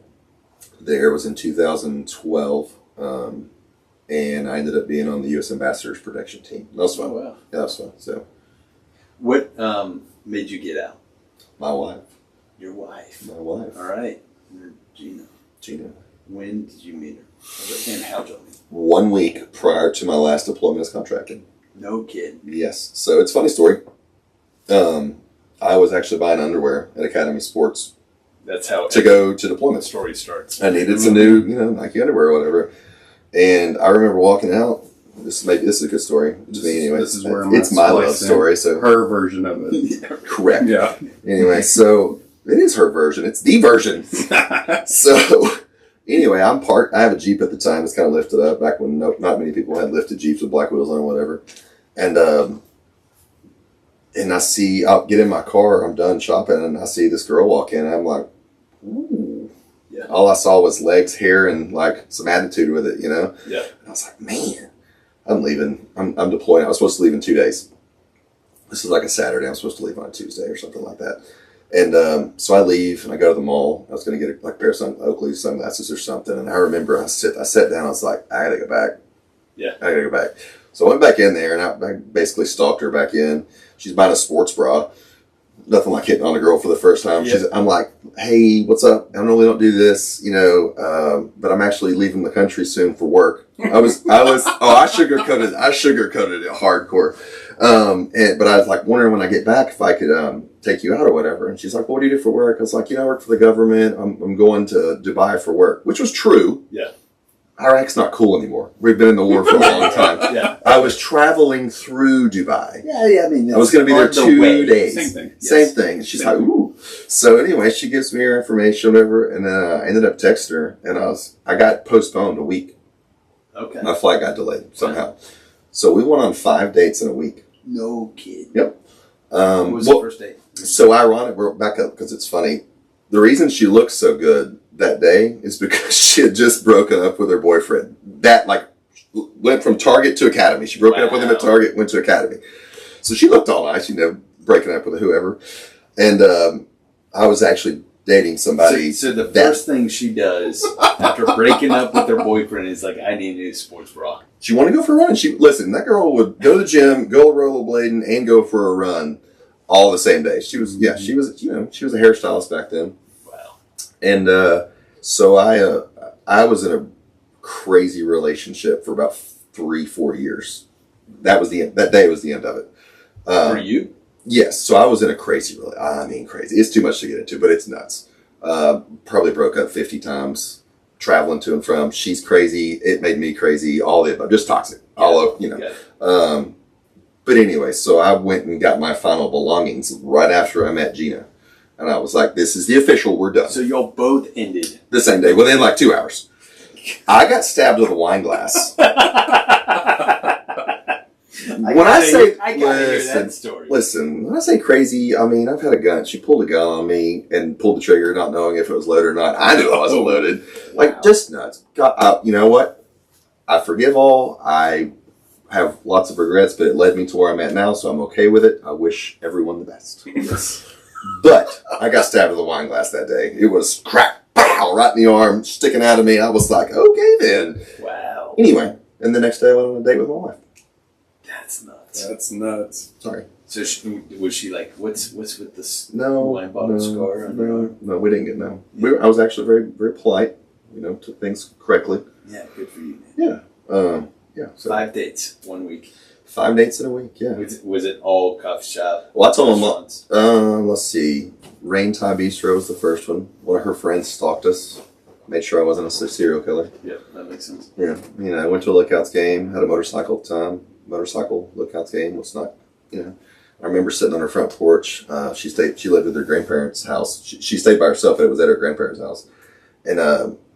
there was in 2012, and I ended up being on the U.S. Ambassador's protection team. That was fun. Oh, wow. Yeah, that was fun. So, what made you get out? My wife. Your wife. My wife. All right. Gina. When did you meet her? And how did you meet her? 1 week prior to my last deployment as contracting. No kidding. Yes. So it's a funny story. I was actually buying underwear at Academy Sports. That's how to go to deployment. The story starts. I needed some new, Nike underwear or whatever. And I remember walking out. This is a good story to me anyway. This is where it's my love story. So her version of it. Correct. Yeah. Anyway, so it is her version. It's the version. So anyway, I'm parked. I have a Jeep at the time. It's kind of lifted up back when not many people had lifted Jeeps with black wheels on or whatever. And I'll get in my car. I'm done shopping, and I see this girl walk in. And I'm like, ooh. Yeah. All I saw was legs, hair, and like some attitude with it, Yeah. And I was like, man, I'm leaving. I'm deploying. I was supposed to leave in 2 days. This is like a Saturday. I'm supposed to leave on a Tuesday or something like that. And so I leave and I go to the mall. I was going to get a pair of Oakley sunglasses or something. And I remember I sat down. I was like, I got to go back. Yeah. I got to go back. So I went back in there and I basically stalked her back in. She's buying a sports bra. Nothing like hitting on a girl for the first time. Yeah. I'm like, hey, what's up? I normally don't do this, but I'm actually leaving the country soon for work. I sugarcoated it hardcore. But I was like wondering when I get back if I could take you out or whatever. And she's like, well, what do you do for work? I was like, I work for the government. I'm going to Dubai for work, which was true. Yeah. Iraq's not cool anymore. We've been in the war for a long time. Yeah. I was traveling through Dubai. Yeah. I mean, I was going to be there 2 days. Same thing. Same thing. And she's like, ooh. So anyway, she gives me her information, whatever, and then I ended up texting her, and I got postponed a week. Okay. My flight got delayed somehow. So we went on 5 dates in a week. No kidding. Yep. What was the first date? So ironic, we're back up because it's funny. The reason she looked so good that day is because she had just broken up with her boyfriend. That went from Target to Academy. She broke up with him at Target, went to Academy. So she looked all nice, breaking up with whoever. And I was actually dating somebody. So the first thing she does after breaking up with her boyfriend is like, I need a new sports bra. She wanted to go for a run. That girl would go to the gym, go rollerblading, and go for a run all the same day. She was a hairstylist back then. Wow. And so I was in a crazy relationship for about 3-4 years. That day was the end of it. For you? Yes. So I was in a crazy, crazy. It's too much to get into, but it's nuts. Probably broke up 50 times traveling to and from. She's crazy. It made me crazy. All the above. Just toxic. All of. But anyway, so I went and got my final belongings right after I met Gina. And I was like, this is the official, we're done. So y'all both ended. The same day, within like 2 hours. I got stabbed with a wine glass. When I say, I gotta hear that story. Listen, when I say crazy, I mean, I've had a gun. She pulled a gun on me and pulled the trigger not knowing if it was loaded or not. I knew it wasn't loaded. Like, just nuts. You know what? I forgive all. I have lots of regrets, but it led me to where I'm at now, so I'm okay with it. I wish everyone the best. Yes. But I got stabbed with a wine glass that day. It was crack, pow, right in the arm, sticking out of me. I was like, okay then. Wow. Anyway, and the next day I went on a date with my wife. That's nuts. That's nuts. Sorry. So was she like, what's with this wine no, bottle scar? No, we didn't get no. I was actually very, very polite. Took things correctly. Yeah, good for you, Yeah. man. Yeah. So 5 dates, 1 week. 5 dates in a week, yeah. Was it all coffee shop? Well, I told them, let's see. Rain Thai Bistro was the first one. One of her friends stalked us. Made sure I wasn't a serial killer. Yeah, that makes sense. Yeah. I went to a Lookouts game, had a motorcycle at the time. Motorcycle Lookouts game was not, I remember sitting on her front porch. She lived at her grandparents' house. She stayed by herself, but it was at her grandparents' house. And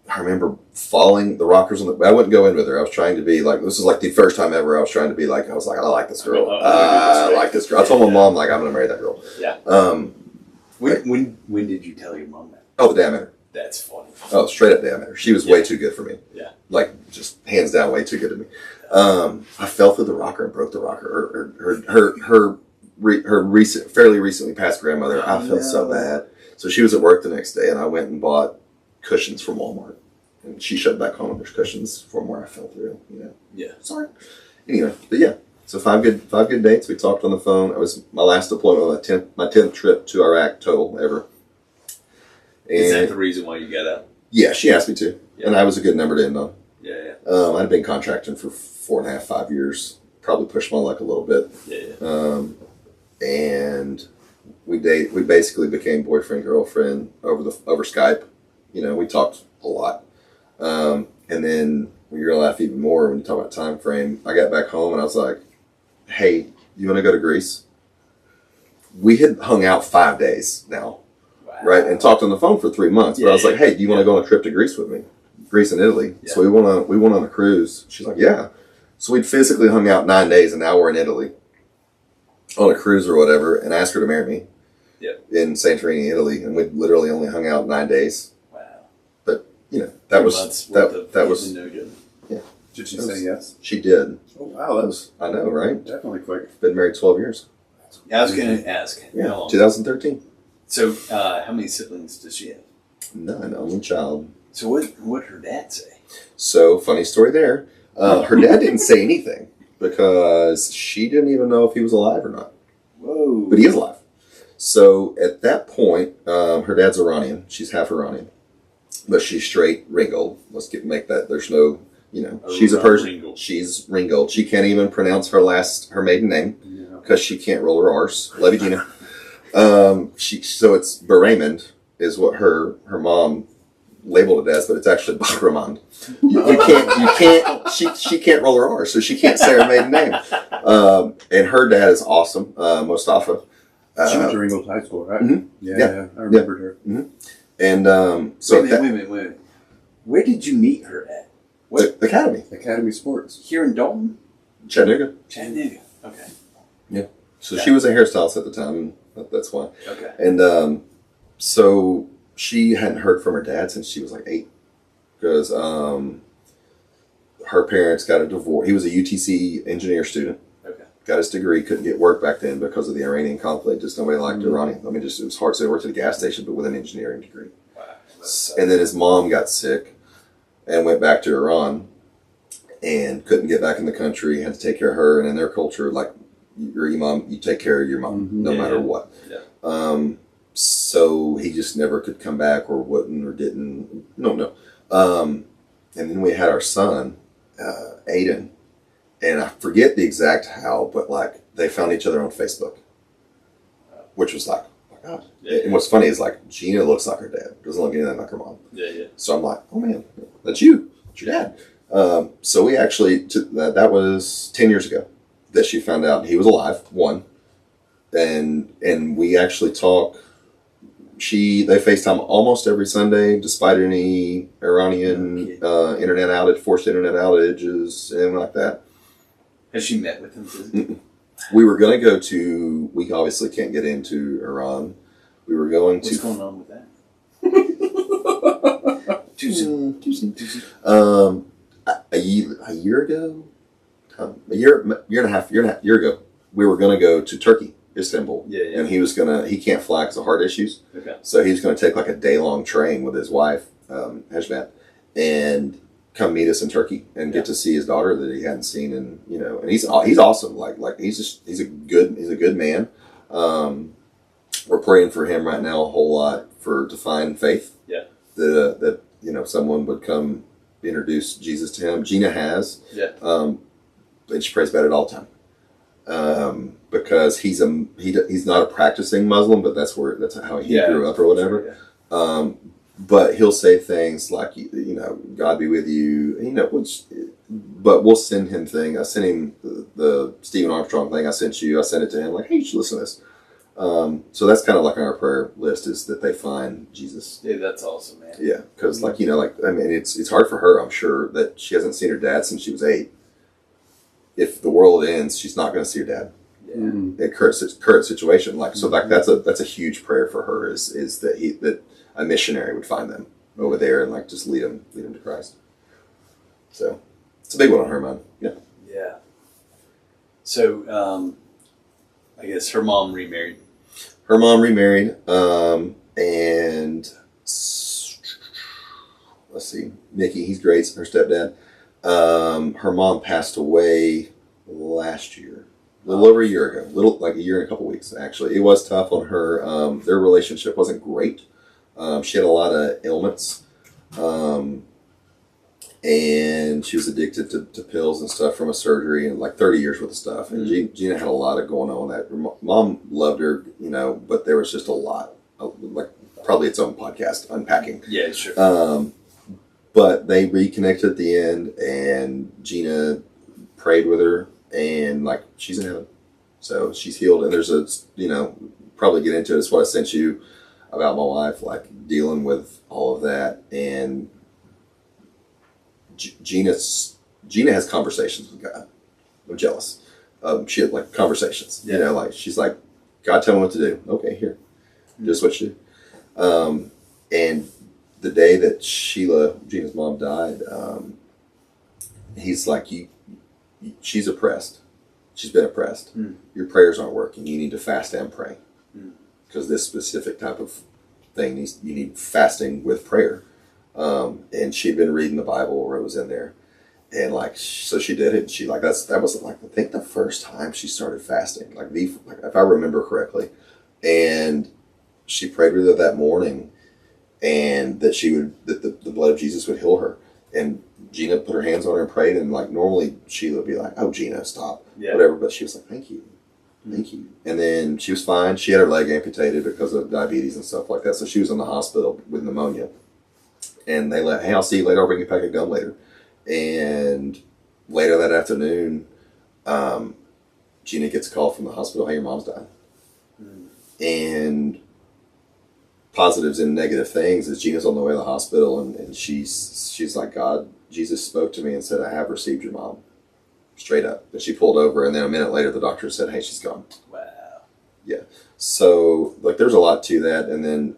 I remember falling the rockers on I wouldn't go in with her. I was trying to be like, this is like the first time ever I was trying to be like, I was like, I like this girl. I like this girl. I told my mom, like, I'm going to marry that girl. Yeah. When did you tell your mom that? Oh, the day I met her. That's funny. Oh, straight up day I met her. She was way too good for me. Yeah. Like, just hands down, way too good to me. I fell through the rocker and broke the rocker. Her fairly recently passed grandmother. I felt so bad. So she was at work the next day, and I went and bought cushions from Walmart. And she showed back home. There's cushions from where I fell through. Yeah. Sorry. Anyway, but yeah. So 5 good dates. We talked on the phone. It was my last deployment, my 10th trip to Iraq total ever. And is that the reason why you got out? Yeah, she asked me to. Yeah. And I was a good number to end on. Yeah. I'd been contracting for 4.5, 5 years. Probably pushed my luck a little bit. Yeah. And we basically became boyfriend, girlfriend over Skype. We talked a lot. And then you're going to laugh even more when you talk about time frame. I got back home and I was like, hey, you want to go to Greece? We had hung out 5 days now. Wow. Right? And talked on the phone for 3 months. But I was like, hey, do you want to go on a trip to Greece with me? Greece and Italy. Yeah. So we went on a cruise. She's like, yeah. So we'd physically hung out 9 days and now we're in Italy on a cruise or whatever, and asked her to marry me. Yep. In Santorini, Italy, and we literally only hung out 9 days. Wow! But that was no good. Yeah. Did she say yes? She did. Oh wow, that was I know, right? Definitely quick. Been married 12 years. I was going to ask. Yeah, 2013. So, how many siblings does she have? None, only child. So what did her dad say? So funny story there. Her dad didn't say anything because she didn't even know if he was alive or not. Whoa! But he is alive. So at that point, her dad's Iranian. She's half Iranian, but she's straight Ringgold. Make that. There's no, she's a Persian. Ringgold. She's Ringgold. She can't even pronounce her maiden name because she can't roll her R's. Love you, Gina. So it's Bahraymond is what her mom labeled it as, but it's actually Bahramand. She can't roll her R, so she can't say her maiden name. And her dad is awesome, Mustafa. She went to Ringgold High School, right? Mm-hmm. Yeah, I remembered her. Mm-hmm. And so wait a minute. Where did you meet her at? What? The Academy. Academy Sports. Here in Dalton? Chattanooga. Okay. Yeah. So she was a hairstylist at the time. That's why. Okay. And so she hadn't heard from her dad since she was like 8. Because her parents got a divorce. He was a UTC engineer student. Okay. Got his degree. Couldn't get work back then because of the Iranian conflict. Just nobody liked Iranian. I mean, it was hard. So he worked at a gas station, but with an engineering degree. Wow. And then his mom got sick and went back to Iran and couldn't get back in the country. Had to take care of her. And in their culture, like your imam, you take care of your mom no matter what. Yeah. So he just never could come back or wouldn't or didn't. No. And then we had our son, Aiden, and I forget the exact how, but like they found each other on Facebook, which was like, oh my God. Yeah. And what's funny is like Gina looks like her dad, doesn't look anything like her mom. Yeah. So I'm like, oh man, that's you, it's your dad. So we actually that was 10 years ago that she found out he was alive. One, and we actually talk. They FaceTime almost every Sunday, despite any Iranian internet outage, forced internet outages, anything like that. Has she met with him physically? We were going to go to. We obviously can't get into Iran. We were going to. What's going on with that? Too soon. A year ago, a year and a half ago, we were going to go to Turkey, Istanbul. Yeah. And he can't fly because of heart issues. Okay. So he was going to take like a day-long train with his wife, Heshmat, and come meet us in Turkey and get to see his daughter that he hadn't seen. And, and he's awesome. Like he's a good man. We're praying for him right now a whole lot to find faith. Yeah. That someone would come introduce Jesus to him. Gina has. Yeah. And she prays about it all the time. Because he's not a practicing Muslim, but that's how he grew up or whatever. Sure, yeah. But he'll say things like, God be with you, but we'll send him things. I sent him the Stephen Armstrong thing I sent you. I sent it to him like, hey, you should listen to this. So that's kind of like on our prayer list is that they find Jesus. Yeah, that's awesome, man. Yeah, because it's hard for her. I'm sure that she hasn't seen her dad since she was 8. If the world ends, she's not going to see her dad. Yeah. In current situation, that's a huge prayer for her is that a missionary would find them over there and like just lead them to Christ. So it's a big one on her mind. Yeah. Yeah. So I guess her mom remarried. And let's see, Mickey, he's great, her stepdad. Her mom passed away last year, a little over a year ago, like a year and a couple weeks, actually. It was tough on her. Their relationship wasn't great. She had a lot of ailments. And she was addicted to pills and stuff from a surgery and like 30 years worth of stuff. And Gina had a lot of going on. That her mom loved her, but there was just a lot, like probably its own podcast, unpacking. Yeah, sure. But they reconnected at the end, and Gina prayed with her, and like she's in heaven, so she's healed. And there's probably get into it. It's what I sent you about my wife, like dealing with all of that. And Gina has conversations with God. I'm jealous. She had like conversations. Yeah. Like she's like, God, tell me what to do. Okay, here, just what you do. And the day that Sheila, Gina's mom, died, he's like, she's oppressed. She's been oppressed. Your prayers aren't working. You need to fast and pray. Because this specific type of thing, you need fasting with prayer. And she'd been reading the Bible where it was in there. And so she did it. And she that was I think the first time she started fasting, if I remember correctly. And she prayed with her that morning, and that the blood of Jesus would heal her. And Gina put her hands on her and prayed. And normally Sheila would be like, "Oh, Gina, stop," whatever. But she was like, "Thank you." Thank you. And then she was fine. She had her leg amputated because of diabetes and stuff like that. So she was in the hospital with pneumonia. And they hey, I'll see you later. I'll bring you a pack of gum later. And later that afternoon, Gina gets a call from the hospital. Hey, your mom's died. And positives and negative things is Gina's on the way to the hospital. And she's like, God, Jesus spoke to me and said, I have received your mom. Straight up. And she pulled over, and then a minute later the doctor said, hey, she's gone. Wow. Yeah. So there's a lot to that. And then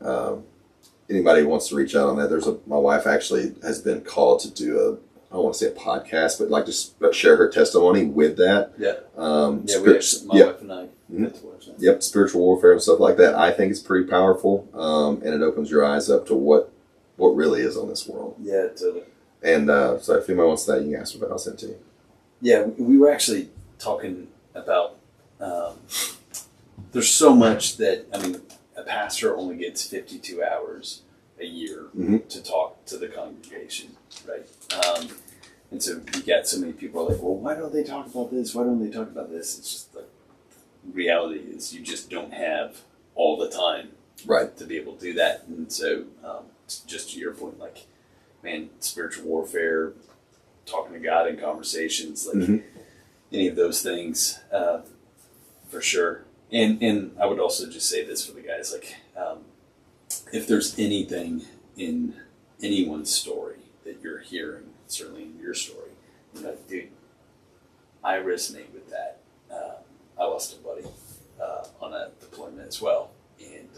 anybody who wants to reach out on that, my wife actually has been called to do I don't want to say a podcast, but just share her testimony with that. Yeah. My wife and I. Yep. Spiritual warfare and stuff like that. I think it's pretty powerful. And it opens your eyes up to what really is on this world. Yeah, totally. And so if anybody wants that, you can ask me about it. I'll send it to you. Yeah, we were actually talking about, there's so much that, a pastor only gets 52 hours a year to talk to the congregation, right? And so you got so many people are like, well, why don't they talk about this? Why don't they talk about this? It's just like, reality is you just don't have all the time Right. to be able to do that. And so, just to your point, like, man, spiritual warfare, talking to God in conversations, like any of those things, for sure. And I would also just say this for the guys, like, if there's anything in anyone's story that you're hearing, certainly in your story, you're like, dude, I resonate with that. I lost a buddy on a deployment as well, and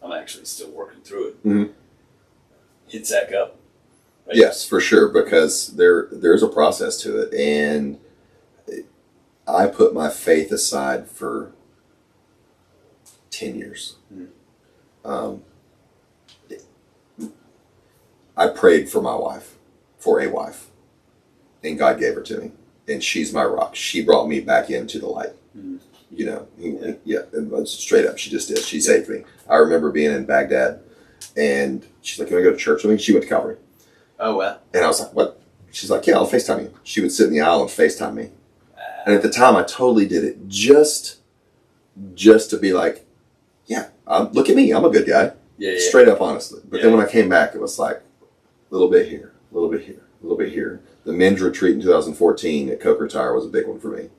I'm actually still working through it. Mm-hmm. Hit Zach up. Right? Yes, for sure, because there's a process to it, and I put my faith aside for 10 years. I prayed for my wife, for a wife, and God gave her to me, and she's my rock. She brought me back into the light. You know, and straight up, she just did. She saved me. I remember being in Baghdad, and she's like, "Can I go to church with me?" She went to Calvary. Oh, wow. And I was like, "What?" She's like, "Yeah, I'll FaceTime you." She would sit in the aisle and FaceTime me. And at the time, I totally did it just to be like, "Yeah, look at me. I'm a good guy." Yeah. Straight up, honestly. But then when I came back, it was like a little bit here, a little bit here, a little bit here. The men's retreat in 2014 at Coker Tire was a big one for me.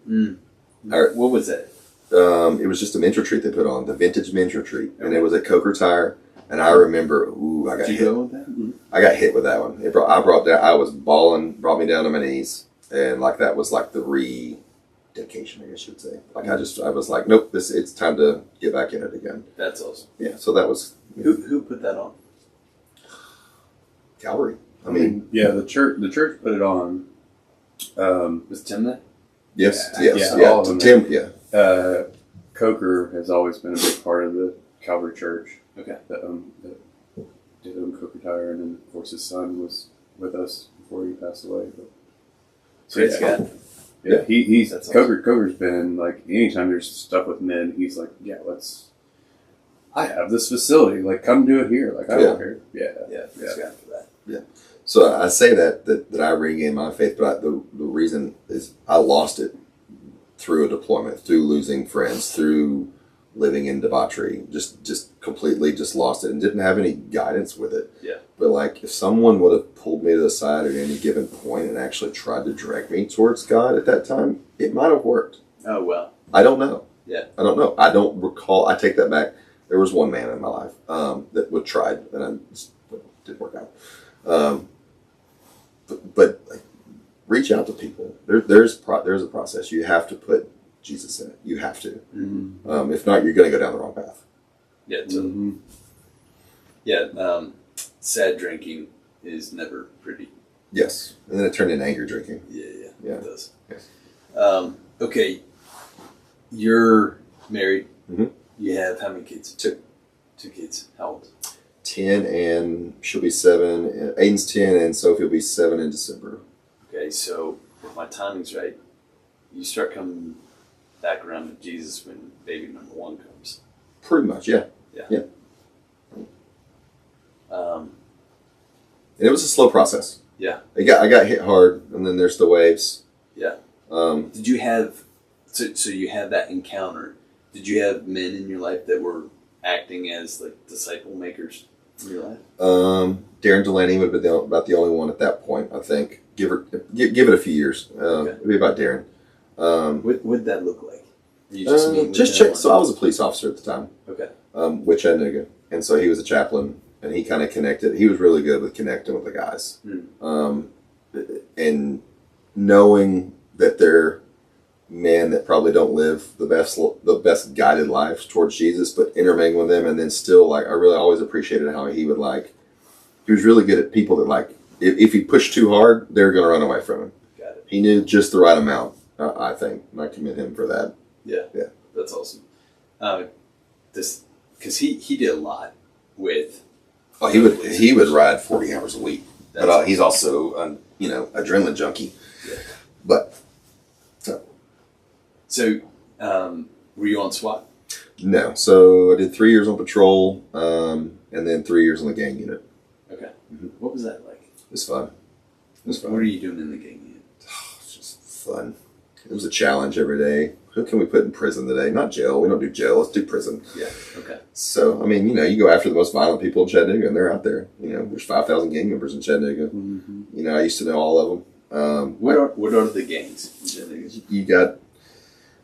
What was that? It was just a men's retreat they put on, the vintage men's retreat, and it was at Coker Tire. And I remember, I got Did you hit. go with that? I got hit with that one. I was bawling, brought me down to my knees, and like that was like the rededication, I guess you would say. Like I was like, nope, it's time to get back in it again. That's awesome. Yeah, so that was Who put that on? Calvary. I mean, yeah, the church put it on. Was Tim that? yes, all of them. Tim, yeah. Coker has always been a big part of the Calvary Church. Okay. That did Coker Tire, and then of course his son was with us before he passed away. But, Praise God. Yeah, he's That's Coker's been like, anytime there's stuff with men, he's like, yeah, I have this facility, like come do it here. Like I don't care. Yeah. Praise God for that. Yeah. So I say that I regained my faith, but the reason is I lost it through a deployment, through losing friends, through living in debauchery, just completely just lost it and didn't have any guidance with it. Yeah. But like if someone would have pulled me to the side at any given point and actually tried to direct me towards God at that time, it might have worked. Oh, well. I don't know. Yeah. I don't know. I don't recall. I take that back. There was one man in my life that would tried and it didn't work out. But like, reach out to people. There's a process. You have to put Jesus in it. You have to. If not, you're going to go down the wrong path. Yeah. Sad drinking is never pretty. Yes, and then it turned into anger drinking. Yeah. It does. Yes. Okay. You're married. Mm-hmm. You have how many kids? Two kids. How old? 10 and she'll be 7. Aiden's 10 and Sophie will be 7 in December. Okay, so if my timing's right, you start coming back around to Jesus when baby number 1 comes. Pretty much, yeah. Yeah. And it was a slow process. Yeah. I got hit hard, and then there's the waves. Yeah. Did you have so you had that encounter? Did you have men in your life that were acting as like disciple makers in your life? Darren Delaney would have been about the only one at that point, I think. Give it a few years. It'd be about Darren. What would that look like? You just check. So I was a police officer at the time. Okay. With Chattanooga, and so he was a chaplain, and he kind of connected. He was really good with connecting with the guys, and knowing that they're men that probably don't live the best guided lives towards Jesus, but intermingling with them, and then still like I really always appreciated how he would like. He was really good at people that like if he pushed too hard, they're going to run away from him. Got it. He knew just the right amount. I think, and I commend him for that. Yeah. That's awesome. Because he did a lot with. Oh, he would ride 40 hours a week, but he's also adrenaline junkie. Yeah. But so were you on SWAT? No, so I did 3 years on patrol, and then 3 years on the gang unit. Okay. What was that like? It was fun. It was fun. What are you doing in the gang? It's just fun. It was a challenge every day. Who can we put in prison today? Not jail. We don't do jail. Let's do prison. Yeah. Okay. So, I mean, you go after the most violent people in Chattanooga, and they're out there. There's 5,000 gang members in Chattanooga. Mm-hmm. I used to know all of them. What are the gangs in Chattanooga? You got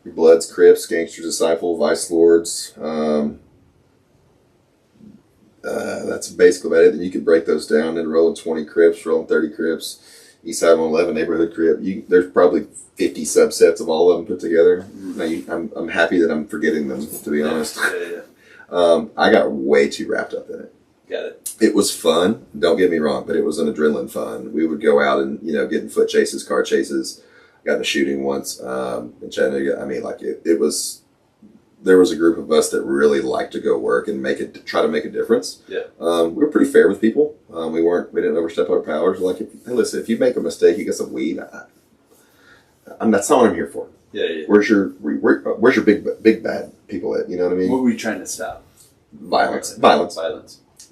your Bloods, Crips, Gangster Disciple, Vice Lords. That's basically about it. Then you can break those down into rolling 20 Crips, rolling 30 Crips, Eastside 111 neighborhood Crip. There's probably 50 subsets of all of them put together. Now I'm happy that I'm forgetting them, to be honest. Yeah. I got way too wrapped up in it. Got it. It was fun. Don't get me wrong, but it was an adrenaline fun. We would go out and get in foot chases, car chases. I got in a shooting once in Chattanooga. I mean, like it was. There was a group of us that really liked to go work and try to make a difference. Yeah. We were pretty fair with people. We didn't overstep our powers. Like, hey, listen, if you make a mistake, you get some weed. That's not what I'm here for. Yeah, yeah. Where's your big bad people at? You know what I mean? What were you trying to stop? Violence.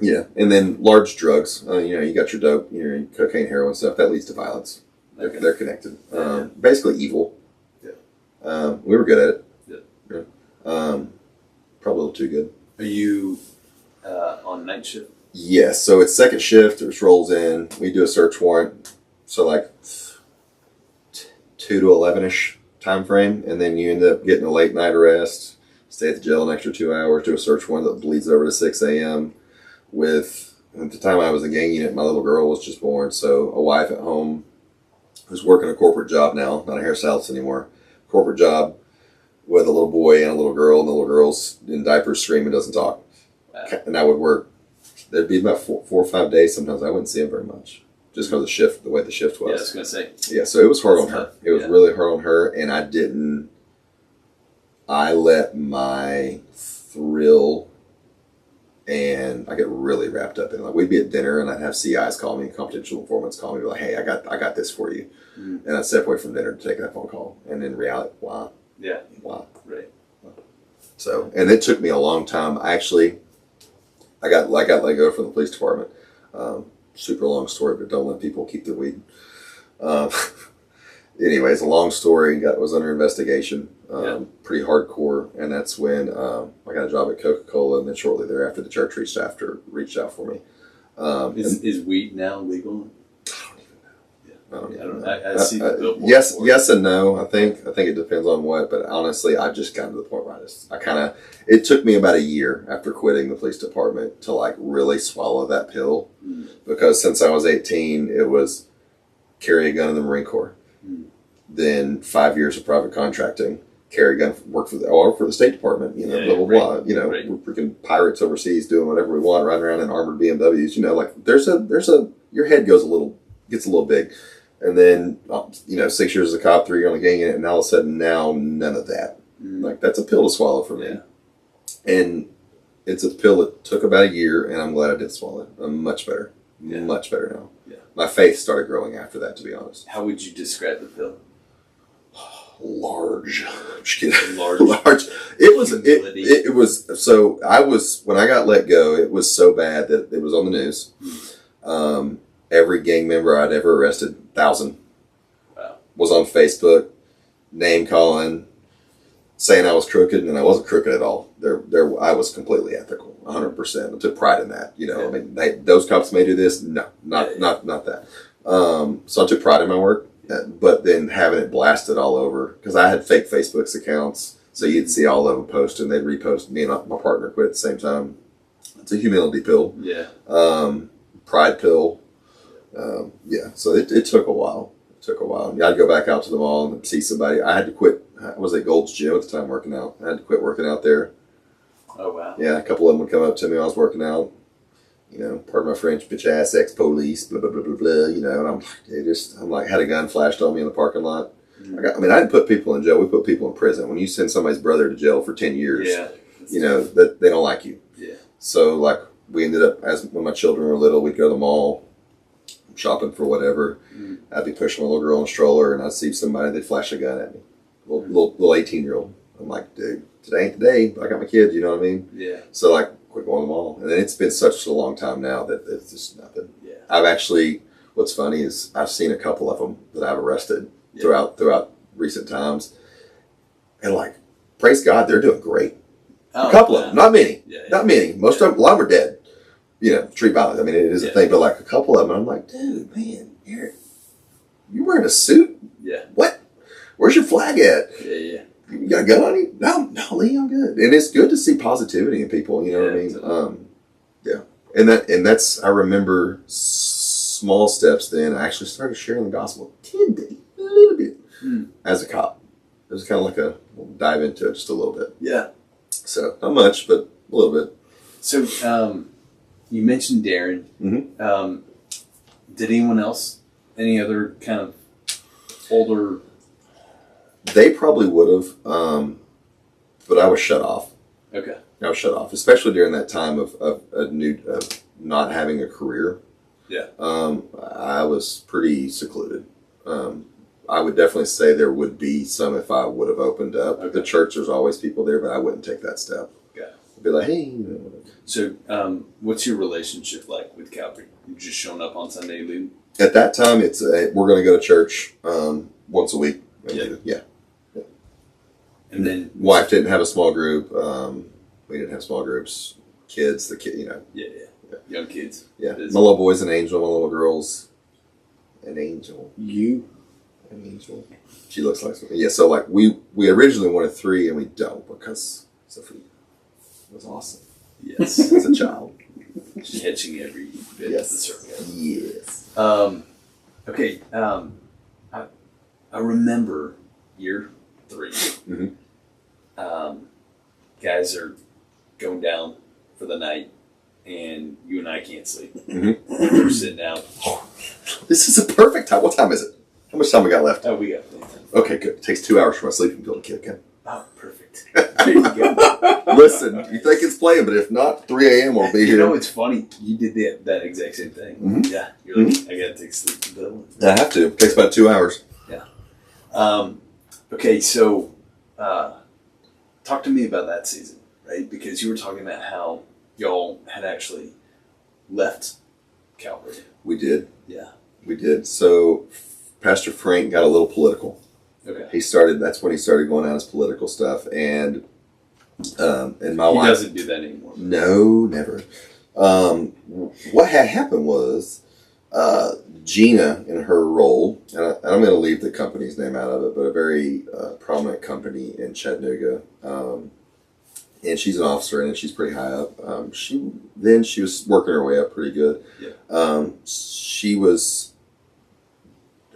Yeah, and then large drugs. You got your dope, your cocaine, heroin stuff. That leads to violence. Okay. They're connected. Yeah. Basically evil. Yeah. We were good at it. Yeah. Probably a little too good. Are you on night shift? Yes. So it's second shift. It just rolls in. We do a search warrant. So like 2 to 11-ish time frame, and then you end up getting a late night arrest. Stay at the jail an extra 2 hours. Do a search warrant that bleeds over to 6 a.m. At the time I was in the gang unit, my little girl was just born. So a wife at home who's working a corporate job now, not a hairstylist anymore. Corporate job with a little boy and a little girl, and the little girl's in diapers screaming, doesn't talk. Wow. And I would work. There'd be about 4 or 5 days sometimes I wouldn't see him very much, just because the way the shift was. Yeah, I was going to say. Yeah, so it was hard on her. Tough. It was really hard on her, and I let my thrill, and I get really wrapped up in it. Like, we'd be at dinner, and I'd have CIs call me, confidential informants call me, like, hey, I got this for you. And I'd step away from dinner to take that phone call, and in reality, why? Yeah. Why? Right. So, and it took me a long time. I got let go from the police department. Super long story, but don't let people keep their weed. Anyways, a long story. Was under investigation. Pretty hardcore, and that's when I got a job at Coca-Cola, and then shortly thereafter, the church reached out for me. Is weed now legal? I don't even know. I see the billboard. Yes and no. I think it depends on what, but honestly, I've just gotten to the point where it took me about a year after quitting the police department to like really swallow that pill, because since I was 18, it was carry a gun in the Marine Corps, then 5 years of private contracting, carry a gun, work for the State Department, blah blah blah. We're freaking pirates overseas doing whatever we want, riding around in armored BMWs. Like there's a your head gets a little big. And then, 6 years as a cop, 3 years on the gang unit, and all of a sudden now none of that. Like, that's a pill to swallow for me. Yeah. And it's a pill that took about a year, and I'm glad I did swallow it. I'm much better. Yeah. Much better now. Yeah. My faith started growing after that, to be honest. How would you describe the pill? Large. I'm just kidding. Large. It was, so when I got let go, it was so bad that it was on the news. Every gang member I'd ever arrested, 1,000, was on Facebook, name calling, saying I was crooked, and I wasn't crooked at all. I was completely ethical, 100%. I took pride in that. I mean, those cops may do this. No, not that. So I took pride in my work, but then having it blasted all over, because I had fake Facebook accounts, so you'd see all of them post, and they'd repost. Me and my partner quit at the same time. It's a humility pill. Yeah. Pride pill. So it took a while. I'd go back out to the mall and see somebody. I had to quit. I was at Gold's Gym at the time working out. I had to quit working out there. Oh, wow. Yeah, a couple of them would come up to me when I was working out. Pardon my French, bitch ass ex-police, blah, blah, blah, blah, blah, and I'm like, had a gun flashed on me in the parking lot. I didn't put people in jail. We put people in prison. When you send somebody's brother to jail for 10 years, that they don't like you. Yeah. So, like, we ended up, when my children were little, we'd go to the mall, shopping for whatever. I'd be pushing my little girl in a stroller, and I'd see somebody, they'd flash a gun at me. Little 18-year-old. I'm like, dude, today ain't the day. I got my kids, you know what I mean? Yeah. So, like, quit going to the mall. And then it's been such a long time now that it's just nothing. Yeah. I've actually, what's funny is I've seen a couple of them that I've arrested throughout recent times, and like, praise God, they're doing great. A couple of them, not many, not many. Most of them, a lot of them are dead. You know, street violence. I mean, it is a thing, but like a couple of them, I'm like, dude, man, you wearing a suit? Yeah. What? Where's your flag at? Yeah. You got a gun on you? No, Lee, I'm good. And it's good to see positivity in people. You know what I mean? Totally. And that's I remember small steps. Then I actually started sharing the gospel a little bit as a cop. It was kind of like we'll dive into it just a little bit. Yeah. So not much, but a little bit. So you mentioned Darren. Mm-hmm. Did anyone else? Any other kind of older? They probably would have, but I was shut off. Okay. I was shut off, especially during that time of not having a career. Yeah. I was pretty secluded. I would definitely say there would be some if I would have opened up. Okay. The church, there's always people there, but I wouldn't take that step. Okay. I'd be like, hey, you know, whatever. So, what's your relationship like with Calvary? You just showing up on Sunday, Lou? At that time, it's we're going to go to church once a week. Yeah. And then Wife didn't have a small group. We didn't have small groups. Kids, you know. Yeah. Young kids. Yeah. My little boy's an angel. My little girl's an angel. An angel. She looks like something. Yeah. So like we originally wanted 3 and we don't because Sophie was awesome. Yes. As a child. Catching every bit of the circle. Yes. Okay. I remember year 3. Mm-hmm. Guys are going down for the night, and you and I can't sleep. Mm-hmm. We're sitting out. This is a perfect time. What time is it? How much time we got left? Oh, we got plenty of time. Okay, good. It takes 2 hours for my sleeping pill to kick in. Oh, perfect. There you go. Listen, you think it's playing, but if not, 3 a.m. we'll be here. You know, it's funny. You did that exact same thing. Mm-hmm. Yeah. You're like, I got to take a sleeping pill. I have to. It takes about 2 hours. Yeah. Okay, so talk to me about that season, right? Because you were talking about how y'all had actually left Calvary. We did. Yeah. We did. So Pastor Frank got a little political. Okay. That's when he started going out his political stuff. And my wife. He doesn't do that anymore. No, never. What had happened was Gina, in her role, and I'm going to leave the company's name out of it, but a very prominent company in Chattanooga, and she's an officer and she's pretty high up. She was working her way up pretty good. Yeah.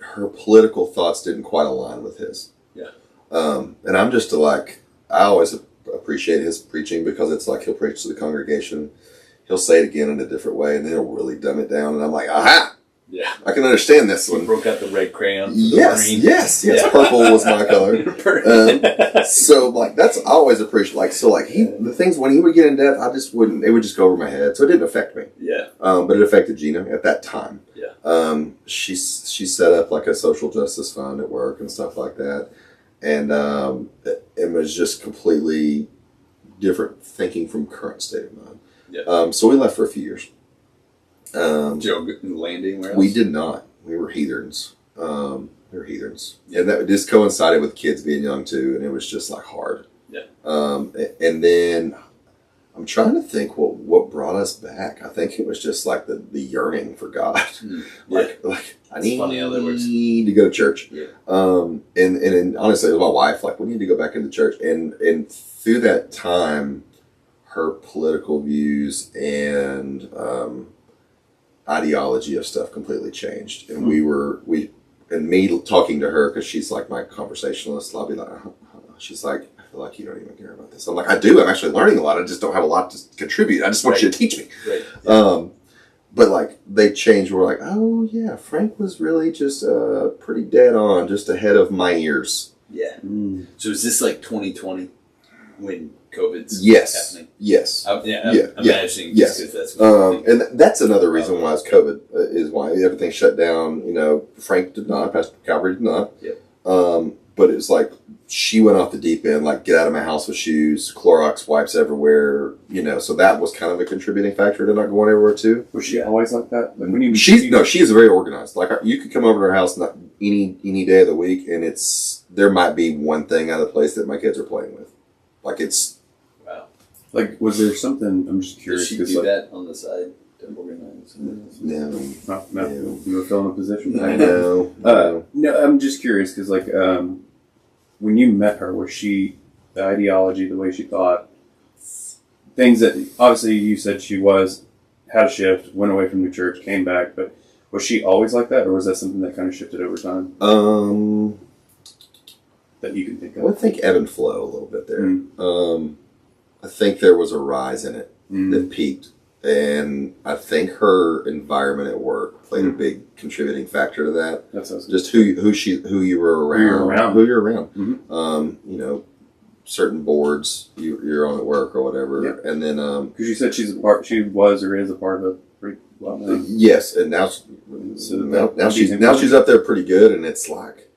Her political thoughts didn't quite align with his. Yeah. And I'm just I always appreciate his preaching because it's like he'll preach to the congregation. He'll say it again in a different way, and then he'll really dumb it down. And I'm like, aha! Yeah. I can understand this one. He broke out the red crayon. For Yes. Yeah. Purple was my color. So like that's I always appreciate the things when he would get in depth, it would just go over my head. So it didn't affect me. Yeah. But it affected Gina at that time. Yeah. She set up like a social justice fund at work and stuff like that, and it was just completely different thinking from current state of mind. Yeah. So we left for a few years. Did y'all land anywhere else? We did not. We were heathens. And that just coincided with kids being young too, and it was just like hard. Yeah. And then I'm trying to think what brought us back. I think it was just like the yearning for God. like I need to go to church. Yeah. And honestly, it was my wife. Like we need to go back into church. And through that time, her political views and ideology of stuff completely changed. And me talking to her, because she's like my conversationalist, I'll be like, she's like, I feel like you don't even care about this. I'm like, I do. I'm actually learning a lot. I just don't have a lot to contribute. I just want you to teach me. Right. Yeah. But like they changed. We're like, oh yeah, Frank was really just pretty dead on, just ahead of my ears. Yeah. So is this like 2020 when COVID's happening? Yes. I'm imagining just because that's and that's another reason why it's COVID is why everything shut down. You know, Frank did not, Pastor Calvary did not. Yep. But it's like she went off the deep end, like get out of my house with shoes, Clorox wipes everywhere, so that was kind of a contributing factor to not going everywhere too. Was she always like that? Like when you she's very organized. Like you could come over to her house not any day of the week, and there might be one thing out of the place that my kids are playing with. Like it's wow. Like was there something? I'm just curious. Does she do that on the side? No. You were filling a position. I know. No, I'm just curious because when you met her, was she the ideology, the way she thought, things that obviously you said she had a shift, went away from the church, came back, but was she always like that, or was that something that kind of shifted over time? That you can think of. I would think ebb and flow a little bit there. I think there was a rise in it that peaked. And I think her environment at work played a big contributing factor to that. That's just who you were around, who you're around. Mm-hmm. Certain boards you're on at work or whatever, yeah. And then because you said she was or is a part of a pretty well thing. Yes, and now she's up there pretty good, and it's like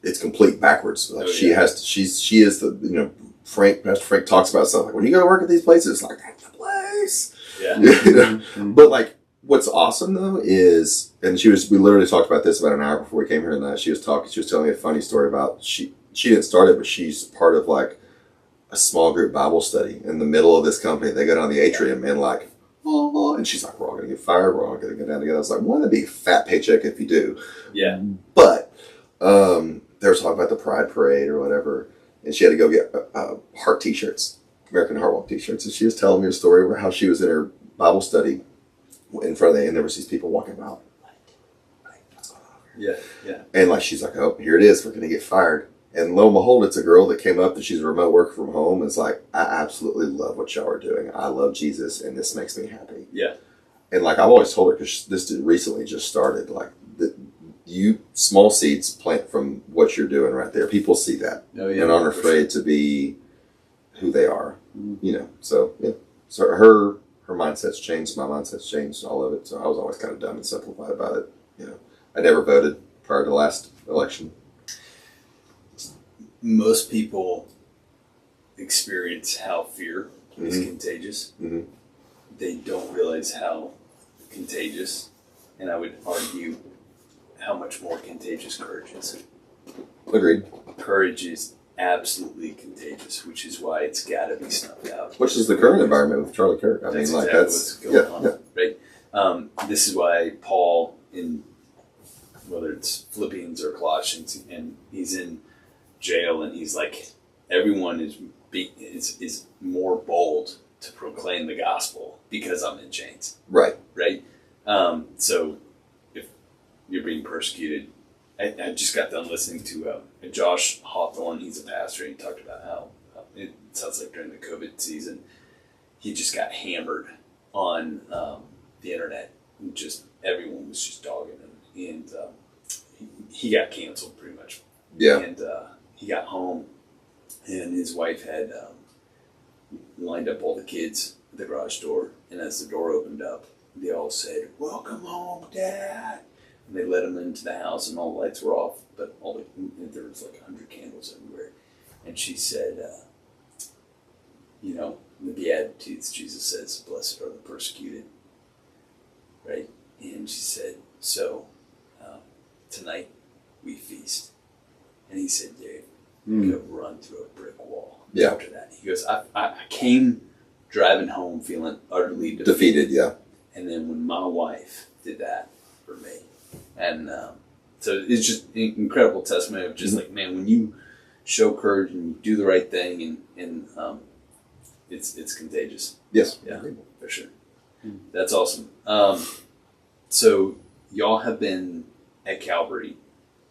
it's complete backwards. Like she is the Pastor Frank talks about stuff like when you go to work at these places, it's like that's the place. Yeah. Mm-hmm. But like what's awesome though is, and we literally talked about this about an hour before we came here tonight. She was telling me a funny story about she didn't start it, but she's part of like a small group Bible study in the middle of this company. They go down the atrium and like, and she's like, we're all going to get fired. We're all going to go down together. I was like, well, that'd be a fat paycheck if you do. Yeah. But they were talking about the Pride Parade or whatever, and she had to go get heart t-shirts. American Heart Walk t-shirts, and she was telling me a story about how she was in her Bible study in front of and there was these people walking about. What's going on here? Yeah. And like she's like, oh, here it is, we're gonna get fired. And lo and behold, it's a girl that came up that she's a remote worker from home. It's like, I absolutely love what y'all are doing. I love Jesus, and this makes me happy. Yeah. And like I've always told her, because this recently just started, like you small seeds plant from what you're doing right there. People see that and aren't afraid to be who they are. So yeah. So her mindset's changed, my mindset's changed, all of it. So I was always kind of dumb and simplified about it. I never voted prior to the last election. Most people experience how fear is contagious. Mm-hmm. They don't realize how contagious, and I would argue how much more contagious courage is. Agreed. Courage is absolutely contagious, which is why it's got to be snuffed out. Which is the current environment with Charlie Kirk. That's what's going on, right? This is why Paul, in whether it's Philippians or Colossians, and he's in jail, and he's like, everyone is more bold to proclaim the gospel because I'm in chains. Right. So if you're being persecuted, I just got done listening to Josh Hawthorne. He's a pastor, and he talked about how it sounds like during the COVID season, he just got hammered on the internet. And just everyone was just dogging him, and he got canceled pretty much. Yeah. And he got home, and his wife had lined up all the kids at the garage door, and as the door opened up, they all said, "Welcome home, Dad." And they let him into the house, and all the lights were off, but there was like 100 candles everywhere. And she said, in the Beatitudes, Jesus says, "Blessed are the persecuted," right? And she said, "So tonight we feast." And he said, "Dude, you could run through a brick wall." Yeah. After that, he goes, "I came driving home feeling utterly defeated." Yeah. And then when my wife did that for me. And so it's just an incredible testament of just like, man, when you show courage and you do the right thing, and it's contagious. Yes. Yeah, for sure. That's awesome. So y'all have been at Calvary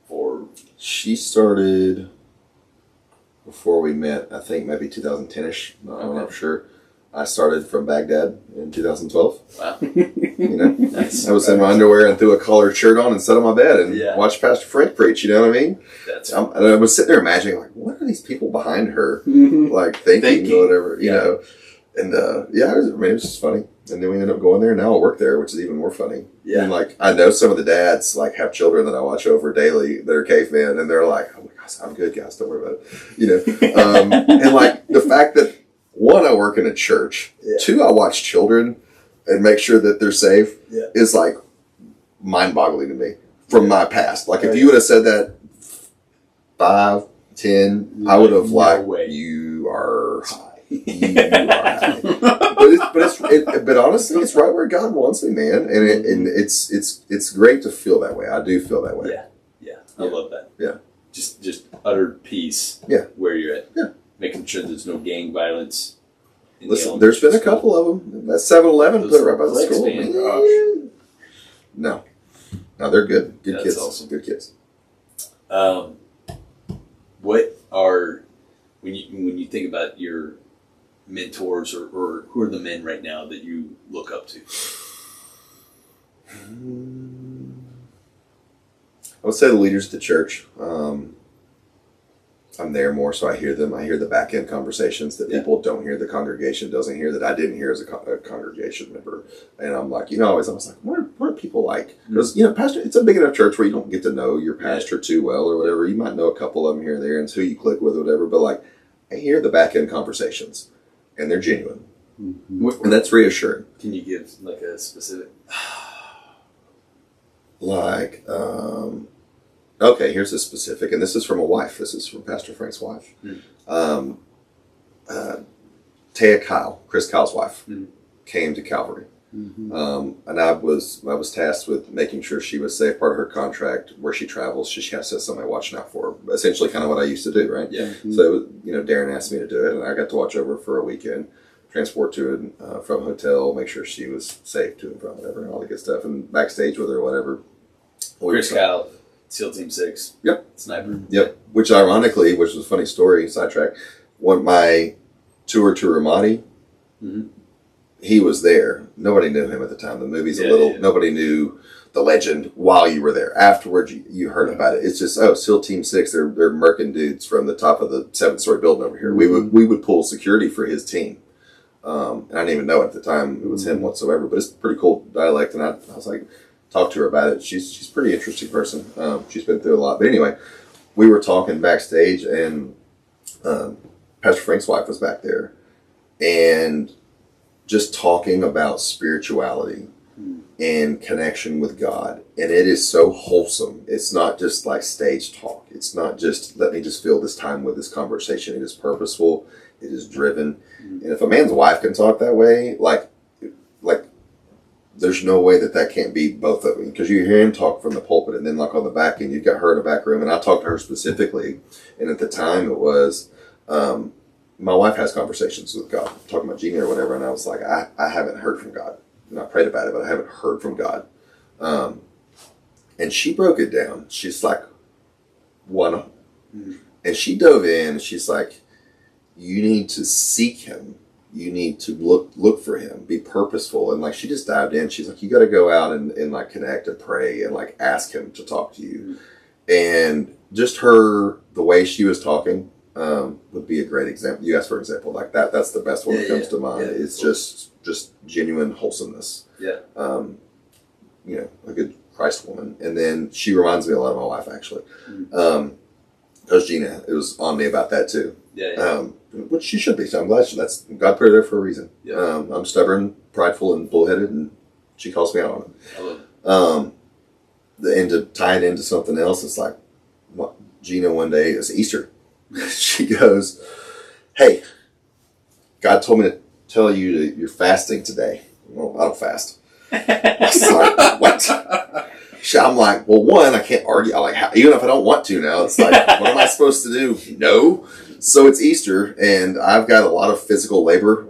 for... She started before we met, I think maybe 2010-ish. I'm not sure. I started from Baghdad in 2012. Wow. Nice. I was in my underwear and threw a collared shirt on and sat on my bed and watched Pastor Frank preach, you know what I mean? And I was sitting there imagining, like, what are these people behind her, like, thinking or whatever, you know? And, it was just funny. And then we ended up going there, and now I work there, which is even more funny. Yeah. And, like, I know some of the dads, like, have children that I watch over daily that are cavemen, and they're like, oh, my God, I'm good, guys. Don't worry about it. And like the fact that, one, I work in a church. Yeah. Two, I watch children and make sure that they're safe is like mind-boggling to me from my past. Like if you would have said that 5, 10, I would have you are high. You are high. But honestly, it's right where God wants me, man. And it's great to feel that way. I do feel that way. Yeah. I love that. Yeah. Just utter peace. Yeah. Where you're at. Yeah. Making sure there's no gang violence. Listen, there's been a couple of them. That 7-Eleven put right by the school. Man. No, they're good. Good kids. Awesome. Good kids. What are when you think about your mentors or who are the men right now that you look up to? I would say the leaders of the church. I'm there more, so I hear them. I hear the back end conversations that people don't hear, the congregation doesn't hear, that I didn't hear as a congregation member. And I'm like, I was like, what are people like? Because, pastor, it's a big enough church where you don't get to know your pastor too well or whatever. You might know a couple of them here and there, and it's who you click with or whatever. But like, I hear the back end conversations, and they're genuine, and that's reassuring. Can you give like a specific? Like, okay, here's a specific, and this is from a wife. This is from Pastor Frank's wife. Taya Kyle, Chris Kyle's wife, came to Calvary. And I was tasked with making sure she was safe. Part of her contract, where she travels, she has to have somebody watching out for her. Essentially kind of what I used to do, right? Yeah. So, Darren asked me to do it, and I got to watch over her for a weekend, transport to and from hotel, make sure she was safe to and from, whatever, and all the good stuff, and backstage with her, whatever. Chris Kyle, SEAL Team 6. Yep. Sniper. Yep. Which ironically, which was a funny story, sidetrack, when my tour to Ramadi, he was there. Nobody knew him at the time. The movie's nobody knew the legend while you were there. Afterwards, you heard about it. It's just, SEAL Team 6, they're murking dudes from the top of the 7-story building over here. We would pull security for his team. And I didn't even know at the time it was him whatsoever, but it's a pretty cool dialect. And I was like, talk to her about it. She's a pretty interesting person. She's been through a lot. But anyway, we were talking backstage, and Pastor Frank's wife was back there, and just talking about spirituality and connection with God. And it is so wholesome. It's not just like stage talk. It's not just, let me just fill this time with this conversation. It is purposeful. It is driven. And if a man's wife can talk that way, like there's no way that can't be both of them, because you hear him talk from the pulpit, and then like on the back end, you've got her in the back room, and I talked to her specifically, and at the time it was, my wife has conversations with God, talking about Gina or whatever, and I was like, I haven't heard from God, and I prayed about it, but I haven't heard from God, and she broke it down. She's like, and she dove in, and she's like, you need to seek him. You need to look for him, be purposeful. And like, she just dived in. She's like, you got to go out and like connect and pray and like ask him to talk to you. And just the way she was talking would be a great example. You asked for an example like that. That's the best one that comes to mind. Yeah, it's just genuine wholesomeness. Yeah. A good Christ woman. And then she reminds me a lot of my wife, actually. Because Gina, it was on me about that too. Which she should be. So I'm glad God put her there for a reason. Yeah. I'm stubborn, prideful, and bullheaded, and she calls me out on it. I love it. And to tie it into something else, it's like, Gina one day, it's Easter. She goes, hey, God told me to tell you you're fasting today. Well, I don't fast. I was like, what? I'm like, well, one, I can't argue. Even if I don't want to now, it's like, what am I supposed to do? No. So it's Easter, and I've got a lot of physical labor.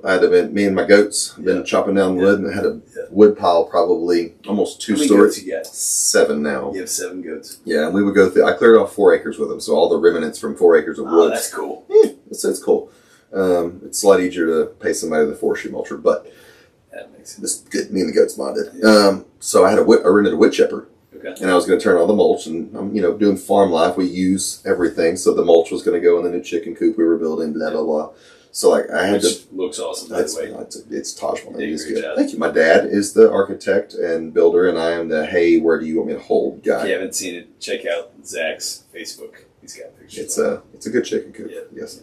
Me and my goats have been chopping down wood, and I had a wood pile probably almost 2 stories. How many goats you got? 7 now. You have 7 goats. Yeah, and we would go through. I cleared off 4 acres with them, so all the remnants from 4 acres of wood. Oh, that's cool. Yeah, it's cool. It's a lot easier to pay somebody with a forestry mulcher, but that makes sense. This good. Me and the goats bonded. Yeah. So I rented a wood chipper. Okay. And I was going to turn all the mulch, and I'm, doing farm life. We use everything, so the mulch was going to go in the new chicken coop we were building. Blah blah blah. So I had to. Looks awesome. By the way, it's Taj Mahal. It is good. Thank you. My dad is the architect and builder, and I am the where do you want me to hold guy. If you haven't seen it, check out Zach's Facebook. He's got pictures. It's a good chicken coop. Yeah. Yes.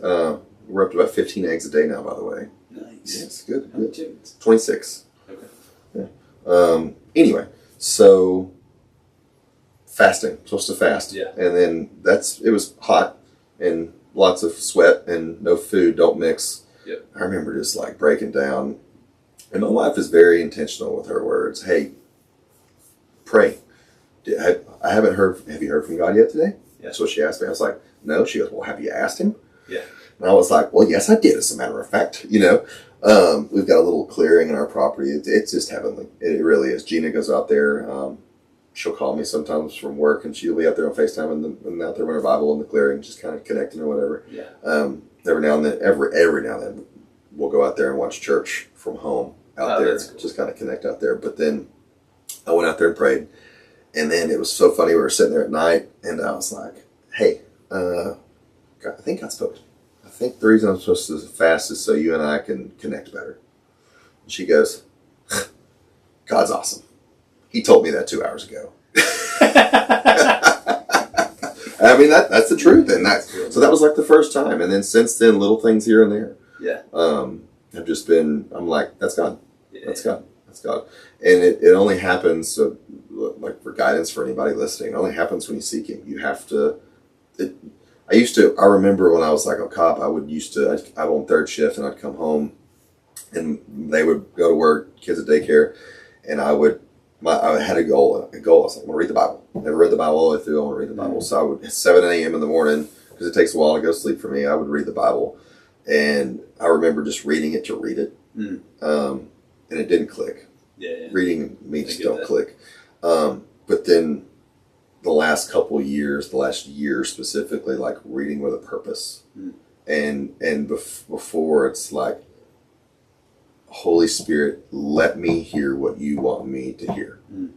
We're up to about 15 eggs a day now, by the way. Nice. Yes, good. How many Good. chickens? 26. Okay. Yeah. Anyway, so fasting, supposed to fast. Yeah. And then it was hot and lots of sweat and no food, don't mix. Yep. I remember just like breaking down. And my wife is very intentional with her words. Hey, pray. I haven't heard, have you heard from God yet today? Yeah. That's what she asked me. I was like, no. She goes, well, have you asked him? Yeah. And I was like, well, yes, I did, as a matter of fact. We've got a little clearing in our property. It's just heavenly. It really is. Gina goes out there. She'll call me sometimes from work, and she'll be out there on FaceTime and out there with her Bible in the clearing, just kind of connecting or whatever. Yeah. Every now and then, every now and then, we'll go out there and watch church from home out there, that's cool. just kind of connect out there. But then I went out there and prayed, and then it was so funny. We were sitting there at night, and I was like, hey, God, I think the reason I'm supposed to fast is so you and I can connect better. And she goes, God's awesome. He told me that 2 hours ago. I mean, that's the truth. And so that was like the first time. And then since then, little things here and there. Yeah. Have just been, I'm like, that's God. Yeah. That's God. That's God. And it only happens, so, like for guidance for anybody listening, it only happens when you seek Him. You have to, I remember when I was like a cop, I was on third shift and I'd come home and they would go to work, kids at daycare, and I had a goal. I was like, I want to read the Bible. Never read the Bible all the way through. I want to read the Bible. So I would, at 7 a.m. in the morning, because it takes a while to go to sleep for me, I would read the Bible. And I remember just reading it to read it. And it didn't click. Yeah. Reading me just don't click. But then the last couple years, the last year specifically, like reading with a purpose. And before it's like, Holy Spirit, let me hear what you want me to hear. And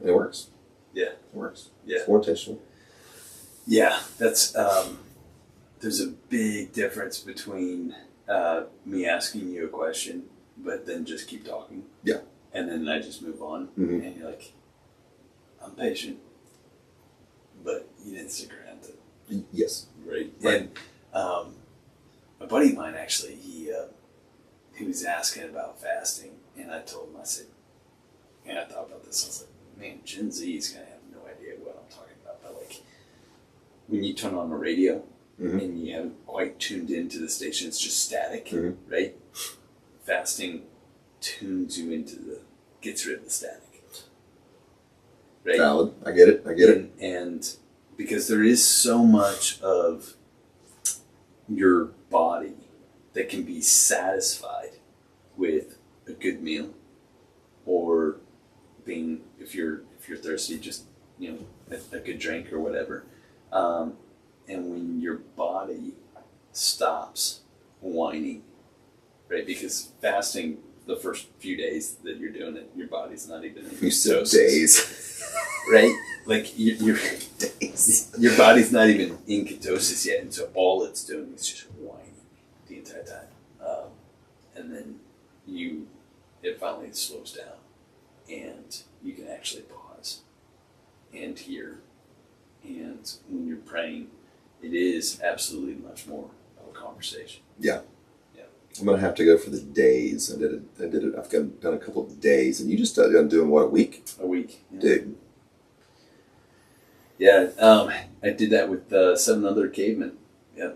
it works. Yeah. It works. Yeah. It's more intentional. Yeah. That's, there's a big difference between me asking you a question, but then just keep talking. Yeah. And then I just move on. Mm-hmm. And you're like, I'm patient, but you didn't stick around to. Yes. Right. Right. And a buddy of mine, actually, he was asking about fasting, and I told him, I said, and I thought about this, I was like, man, Gen Z is going to have no idea what I'm talking about. But like, when you turn on the radio, and you haven't quite tuned into the station, it's just static, right? Fasting tunes you gets rid of the static. Right? Valid. I get it. And because there is so much of your body that can be satisfied with a good meal, or being, if you're thirsty, just, a good drink or whatever. And when your body stops whining, right? Because fasting, the first few days that you're doing it, your body's not even in ketosis. Days. Right? Like, your body's not even in ketosis yet, and so all it's doing is just whining the entire time. And then it finally slows down, and you can actually pause and hear. And when you're praying, it is absolutely much more of a conversation. Yeah. I'm gonna have to go for the days. I did it. I've done a couple of days, and you just done doing what, a week? A week, yeah. Dude. Yeah, I did that with 7 other cavemen. Yeah,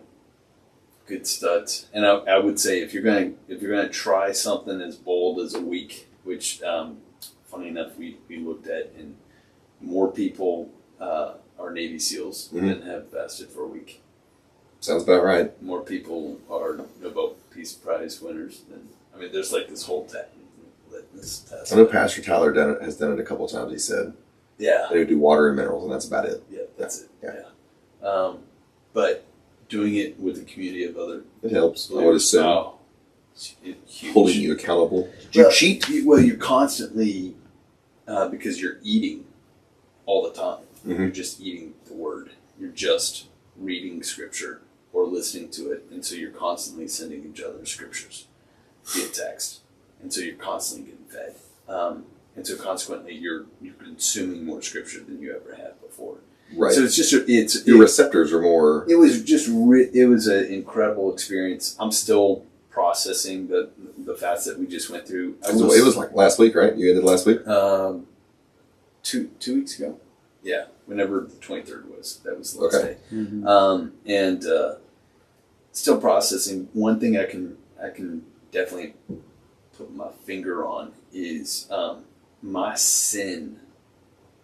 good studs. And I would say if you're gonna try something as bold as a week, which funny enough we looked at, and more people are Navy SEALs than have fasted for a week. Sounds about right. More people are Nobel Peace Prize winners than, there's like this whole litmus test. I know Pastor Tyler has done it a couple of times. He said, yeah, they would do water and minerals, and that's about it. Yeah, that's it. Yeah. But doing it with a community of other, it helps. I would assume. Huge. Holding you accountable. Do you cheat? Well, you're constantly because you're eating all the time. You're just eating the word. You're just reading scripture or listening to it, and so you're constantly sending each other scriptures via text, and so you're constantly getting fed, and so consequently you're consuming more scripture than you ever have before. Right. So it's just your receptors are more. It was just it was an incredible experience. I'm still processing the fast that we just went through. It was like last week, right? You ended last week. 2 weeks ago. Yeah, whenever the 23rd was. That was the last Okay. day. And still processing. One thing I can definitely put my finger on is my sin,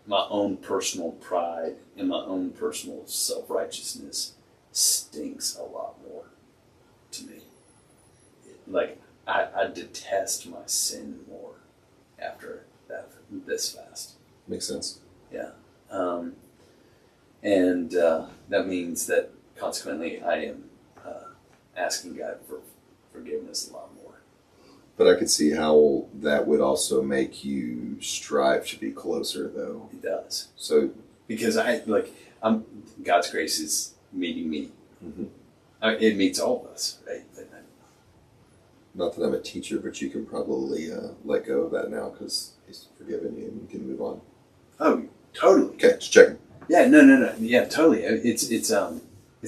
my own personal pride, and my own personal self-righteousness stinks a lot more to me. Like, I detest my sin more after this fast. Makes sense. Yeah. And that means that consequently I am asking God for forgiveness a lot more. But I could see how that would also make you strive to be closer, though. It does. So, because God's grace is meeting me. mm-hmm. It meets all of us, right? Not that I'm a teacher, but you can probably let go of that now because He's forgiven you and you can move on. Oh, totally. Okay, just checking. Yeah, no. Yeah, totally. It's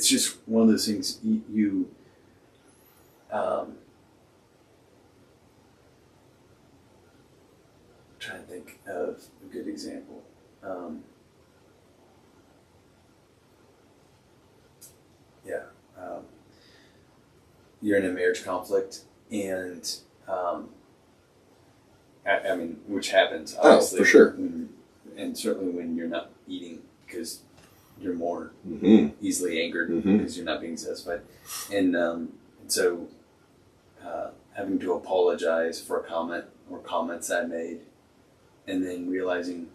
just one of those things you trying to think of a good example. You're in a marriage conflict, and I mean, which happens obviously. Oh, for sure. And certainly when you're not eating because you're more Mm-hmm. easily angered Mm-hmm. because you're not being satisfied, and so having to apologize for a comment or comments I made, and then realizing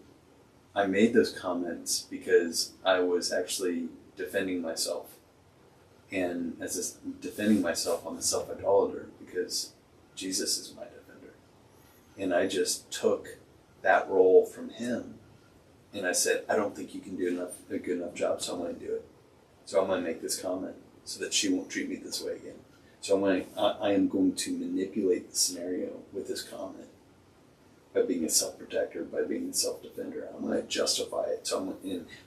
I made those comments because I was actually defending myself. And as defending myself, I'm a self-idolater because Jesus is my defender. And I just took that role from him and I said, I don't think you can do a good enough job, so I'm going to do it. So I'm going to make this comment so that she won't treat me this way again. So I am going to manipulate the scenario with this comment by being a self-protector, by being a self-defender. I'm going to justify it. So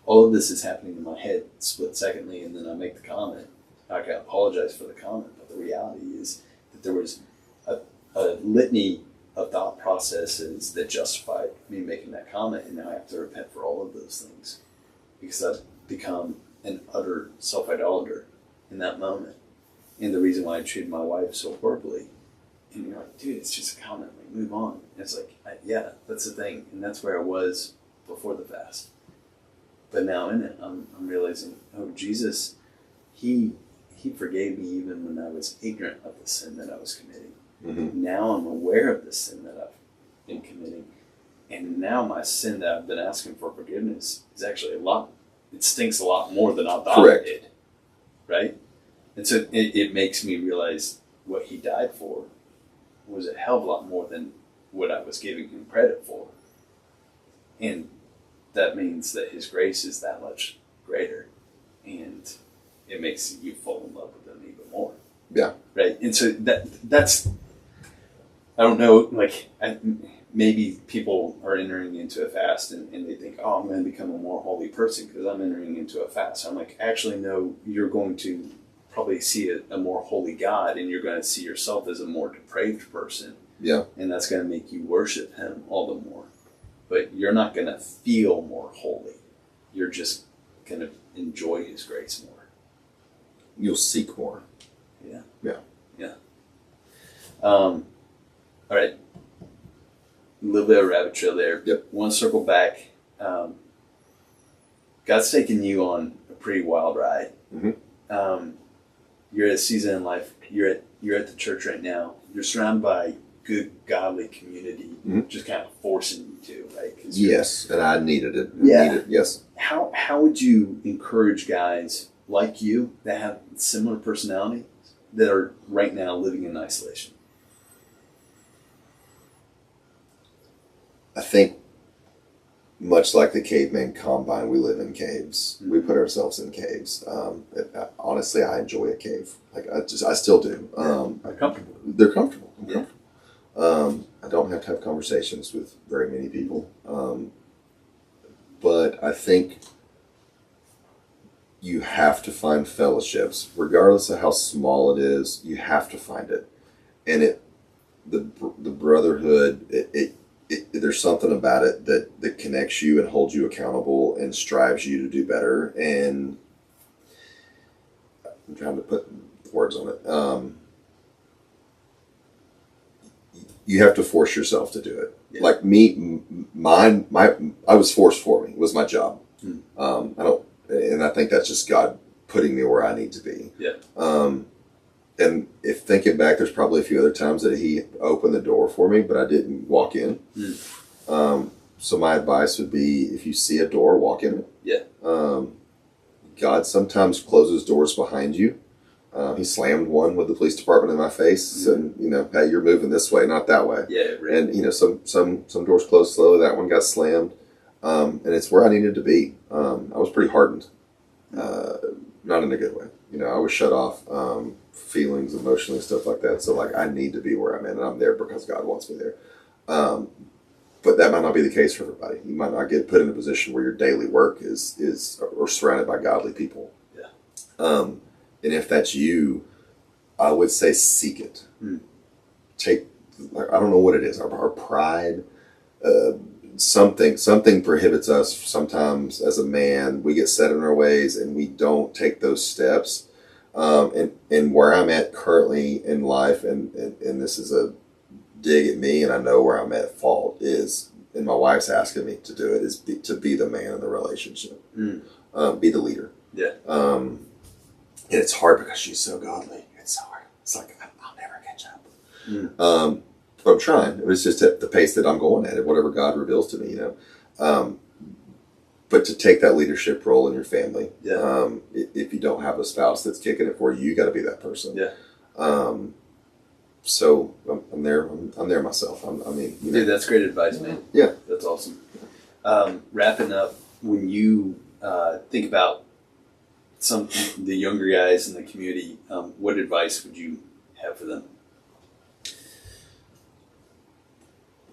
all of this is happening in my head split-secondly, and then I make the comment. I can apologize for the comment, but the reality is that there was a litany of thought processes that justified me making that comment, and now I have to repent for all of those things because I've become an utter self-idolater in that moment. And the reason why I treated my wife so horribly, and you're like, dude, it's just a comment, like, move on. And it's like, yeah, that's the thing, and that's where I was before the fast. But now in it, I'm realizing, oh, Jesus, He forgave me even when I was ignorant of the sin that I was committing. Mm-hmm. Now I'm aware of the sin that I've been committing. And now my sin that I've been asking for forgiveness is actually it stinks a lot more than I thought Correct. it did. Right? And so it makes me realize what he died for was a hell of a lot more than what I was giving him credit for. And that means that his grace is that much greater. And it makes you fall in love with him even more. Yeah. Right. And so that's, I don't know, like, maybe people are entering into a fast and they think, oh, I'm going to become a more holy person because I'm entering into a fast. I'm like, actually, no, you're going to probably see a more holy God, and you're going to see yourself as a more depraved person. Yeah. And that's going to make you worship him all the more. But you're not going to feel more holy. You're just going to enjoy his grace more. You'll seek more. Yeah. Yeah. Yeah. All right. A little bit of rabbit trail there. Yep. Want to circle back. God's taken you on a pretty wild ride. Mm-hmm. You're at a season in life. You're at the church right now. You're surrounded by good, godly community, mm-hmm. just kind of forcing you to, right? Yes, and I needed it. Yes. How would you encourage guys like you that have similar personality that are right now living in isolation? I think much like the caveman combine, we live in caves. Mm-hmm. We put ourselves in caves. Honestly, I enjoy a cave. Like I still do. They're comfortable. They're comfortable. Yeah. I don't have to have conversations with very many people. But I think you have to find fellowships, regardless of how small it is. You have to find it, and the brotherhood. There's something about it that connects you and holds you accountable and strives you to do better. And I'm trying to put words on it. You have to force yourself to do it. Yeah. Like me, I was forced for me. It was my job. And I think that's just God putting me where I need to be. Yeah. And if thinking back, there's probably a few other times that He opened the door for me, but I didn't walk in. So my advice would be, if you see a door, walk in it. Yeah. God sometimes closes doors behind you. He slammed one with the police department in my face, and hey, you're moving this way, not that way. Yeah. Right. And some doors closed slowly. That one got slammed, and it's where I needed to be. I was pretty hardened, not in a good way. I was shut off, feelings, emotionally, stuff like that. So like, I need to be where I'm at, and I'm there because God wants me there. But that might not be the case for everybody. You might not get put in a position where your daily work is or surrounded by godly people. Yeah. And if that's you, I would say seek it. I don't know what it is. Our pride, something prohibits us sometimes as a man. We get set in our ways and we don't take those steps. And where I'm at currently in life, and this is a dig at me, and I know where I'm at fault is, and my wife's asking me to do it, is to be the man in the relationship, be the leader. Yeah. And it's hard because she's so godly. It's so hard. It's like, I'll never catch up. But I'm trying. It's just at the pace that I'm going at it, whatever God reveals to me, But to take that leadership role in your family, if you don't have a spouse that's kicking it for you, you got to be that person. Yeah. So I'm there. I'm there myself. Dude, that's great advice, man. Yeah, that's awesome. Wrapping up, when you think about the younger guys in the community, what advice would you have for them?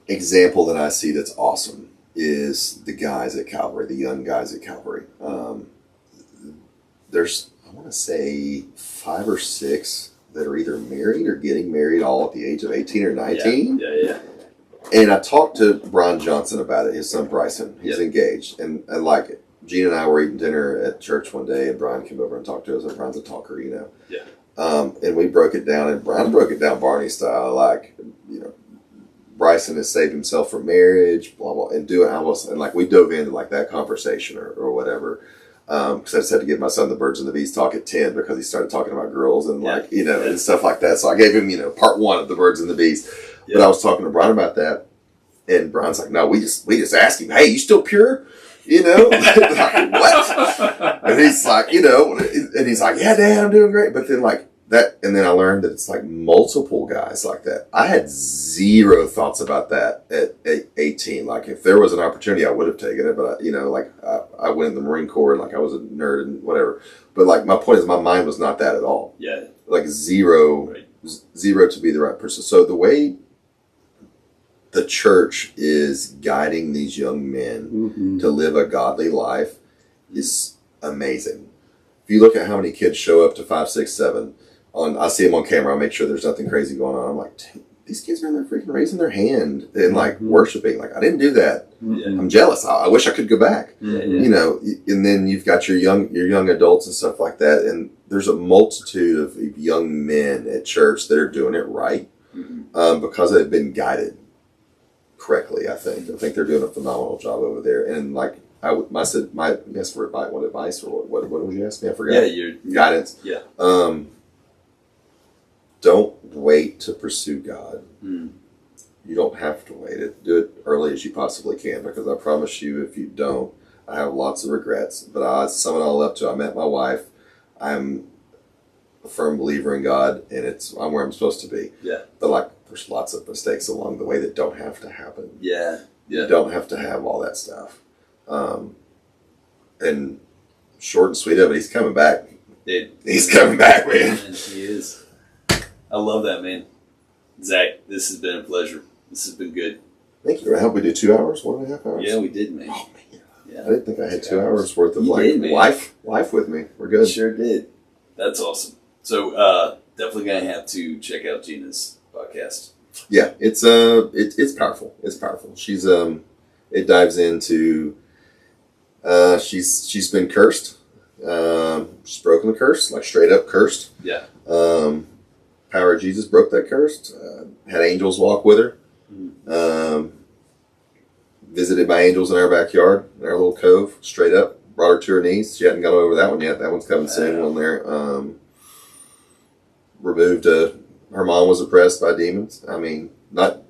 Example that I see that's awesome is the guys at Calvary, the young guys at Calvary. There's, I want to say, 5 or 6 that are either married or getting married all at the age of 18 or 19. Yeah. And I talked to Brian Johnson about it, his son Bryson. He's engaged. And I like it. Gene and I were eating dinner at church one day, and Brian came over and talked to us. And Brian's a talker, Yeah. And we broke it down, and Brian broke it down Barney style, like, Bryson has saved himself from marriage, blah, blah, and doing almost, and like we dove into like that conversation or whatever. Because I just had to give my son the birds and the bees talk at 10 because he started talking about girls and and stuff like that. So I gave him, part 1 of the birds and the bees. Yeah. But I was talking to Brian about that, and Brian's like, no, we just asked him, hey, you still pure? Like, what? And he's like, and he's like, yeah, Dad, I'm doing great. But then like that, and then I learned that it's like multiple guys like that. I had 0 thoughts about that at 18. Like if there was an opportunity, I would have taken it. But I went in the Marine Corps and like I was a nerd and whatever. But like my point is, my mind was not that at all. Yeah. Like 0 to be the right person. So the way the church is guiding these young men to live a godly life is amazing. If you look at how many kids show up to 5, 6, 7, I see them on camera, I make sure there's nothing crazy going on. I'm like, these kids are in there freaking raising their hand and like worshiping. Like, I didn't do that. Yeah. I'm jealous. I wish I could go back. Yeah. And then you've got your young adults and stuff like that. And there's a multitude of young men at church that are doing it right because they've been guided correctly. I think they're doing a phenomenal job over there. And like I said, my yes for what advice or what would you ask me? I forgot. Yeah, your guidance. Yeah. Don't wait to pursue God. You don't have to wait. Do it early as you possibly can, because I promise you, if you don't, I have lots of regrets. But I sum it all up to, I met my wife. I'm a firm believer in God, and I'm where I'm supposed to be. Yeah. But like, there's lots of mistakes along the way that don't have to happen. Yeah. You don't have to have all that stuff. And short and sweet of it, he's coming back. He's coming back, man. He is. I love that, man. Zach, this has been a pleasure. This has been good. Thank you. I hope we do 2 hours, 1.5 hours. Yeah, we did, man. Oh, man. Yeah. I didn't think I had 2 hours worth of You like did, man. life with me. We're good. Sure did. That's awesome. So definitely gonna have to check out Gina's podcast. Yeah, it's powerful. It's powerful. She's it dives into she's been cursed. She's broken the curse, like straight up cursed. Yeah. Power of Jesus broke that curse. Had angels walk with her. Visited by angels in our backyard, in our little cove, straight up. Brought her to her knees. She hadn't got over that one yet. That one's coming soon on there. Removed her mom was oppressed by demons. I mean, not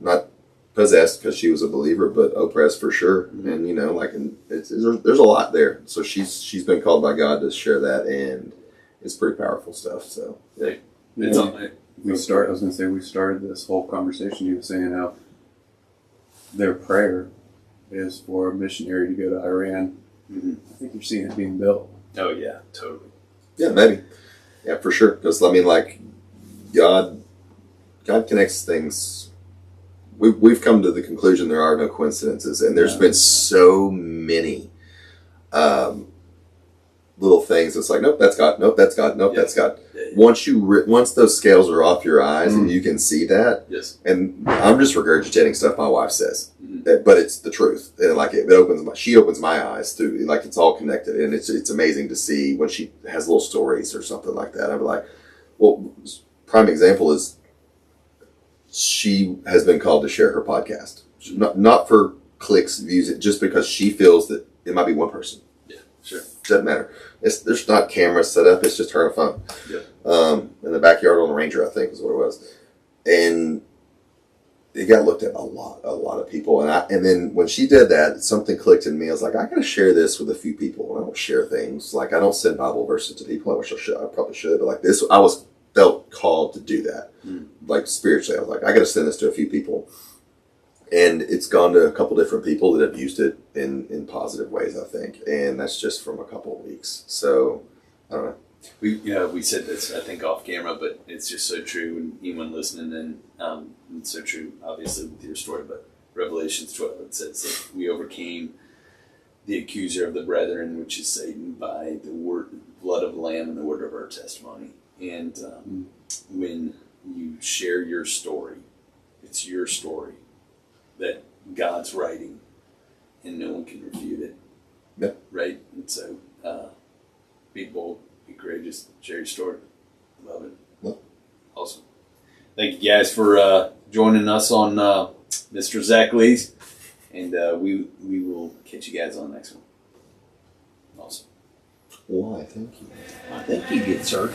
possessed because she was a believer, but oppressed for sure. And you know, like, there's a lot there. So she's been called by God to share that, and it's pretty powerful stuff. So yeah. It's on there. I was going to say, we started this whole conversation. You were saying how their prayer is for a missionary to go to Iran. Mm-hmm. I think you're seeing it being built. Oh yeah, totally. Yeah, maybe. Yeah, for sure. Because I mean, like, God connects things. We've come to the conclusion there are no coincidences, and there's been so many little things. It's like, nope, that's God. Nope, that's God. Nope, that's God. Yeah. Once those scales are off your eyes and you can see that. Yes. And I'm just regurgitating stuff my wife says, Mm-hmm. but it's the truth. And like she opens my eyes through, like, it's all connected, and it's amazing to see when she has little stories or something like that. I'm like, well, prime example is she has been called to share her podcast, not for clicks, views, just because she feels that it might be one person. Yeah, sure. Doesn't matter. There's not cameras set up. It's just her and a phone. Yeah. In the backyard on the Ranger, I think is what it was. And it got looked at a lot of people. And then when she did that, something clicked in me. I was like, I got to share this with a few people. I don't share things. Like, I don't send Bible verses to people. I wish I should. I probably should. But like this, I felt called to do that. Like, spiritually. I was like, I got to send this to a few people. And it's gone to a couple different people that have used it in positive ways, I think. And that's just from a couple of weeks. So, I don't know. We said this, I think, off camera, but it's just so true. And anyone listening, and it's so true, obviously, with your story. But Revelations 12, it says that we overcame the accuser of the brethren, which is Satan, by the blood of the Lamb and the word of our testimony. And when you share your story, it's your story that God's writing, and no one can refute it. Yeah. Right? And so, be bold, be courageous, share your story. Love it. Yeah. Awesome. Thank you guys for joining us on Mr. Zach Lee's, and we will catch you guys on the next one. Awesome. Why? Thank you. Thank you, good sir.